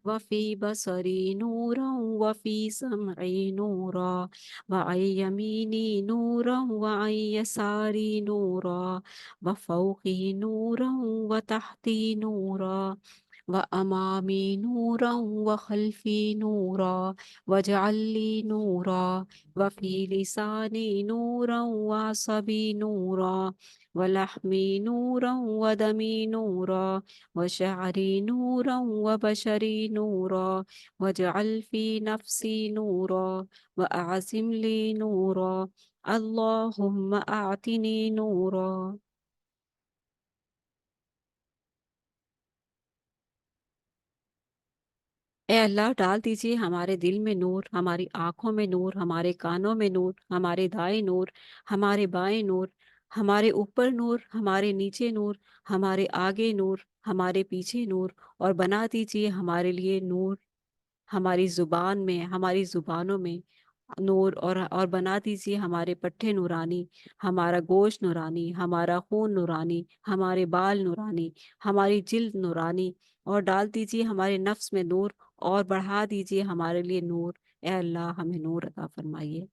وفی بصری نورا وفی سمعی نورا وعن یمینی نورا وعن یساری نورا وفوقی نورا وتحتی نورا وأمامي نورا وخلفي نورا واجعل لي نورا وفي لساني نورا وعصبي نورا ولحمي نورا ودمي نورا وشعري نورا وبشري نورا واجعل في نفسي نورا وأعزم لي نورا اللهم أعطني نورا۔ اے اللہ، ڈال دیجیے ہمارے دل میں نور، ہماری آنکھوں میں نور، ہمارے کانوں میں نور، ہمارے دائیں نور، ہمارے بائیں نور، ہمارے اوپر نور، ہمارے نیچے نور، ہمارے آگے نور، ہمارے پیچھے نور، اور بنا دیجیے ہمارے لیے نور ہماری زبان میں، ہماری زبانوں میں نور، اور بنا دیجیے ہمارے پٹھے نورانی، ہمارا گوشت نورانی، ہمارا خون نورانی، ہمارے بال نورانی، ہماری جلد نورانی، اور ڈال دیجیے ہمارے نفس میں نور، اور بڑھا دیجیے ہمارے لیے نور۔ اے اللہ ہمیں نور عطا فرمائیے،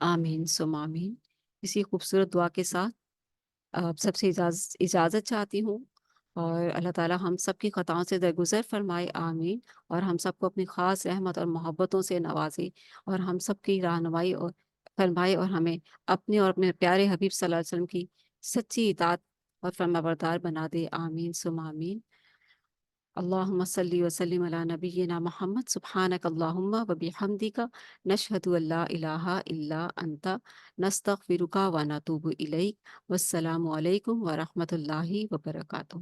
آمین ثم آمین۔ اسی خوبصورت دعا کے ساتھ آپ سب سے اجازت چاہتی ہوں، اور اللہ تعالیٰ ہم سب کی خطاؤں سے درگزر فرمائے، آمین، اور ہم سب کو اپنی خاص رحمت اور محبتوں سے نوازے، اور ہم سب کی رہنمائی اور فرمائے، اور ہمیں اپنے اور اپنے پیارے حبیب صلی اللہ علیہ وسلم کی سچی اطاعت اور فرمانبردار بنا دے، آمین ثم آمین۔ اللہم صلی وسلم علی نبینا محمد، سبحانک اللہم و بحمدک، نشہد ان لا الہ الا انت، نستغفرک و نتوب الیک، والسلام علیکم ورحمۃ اللہ وبرکاتہ۔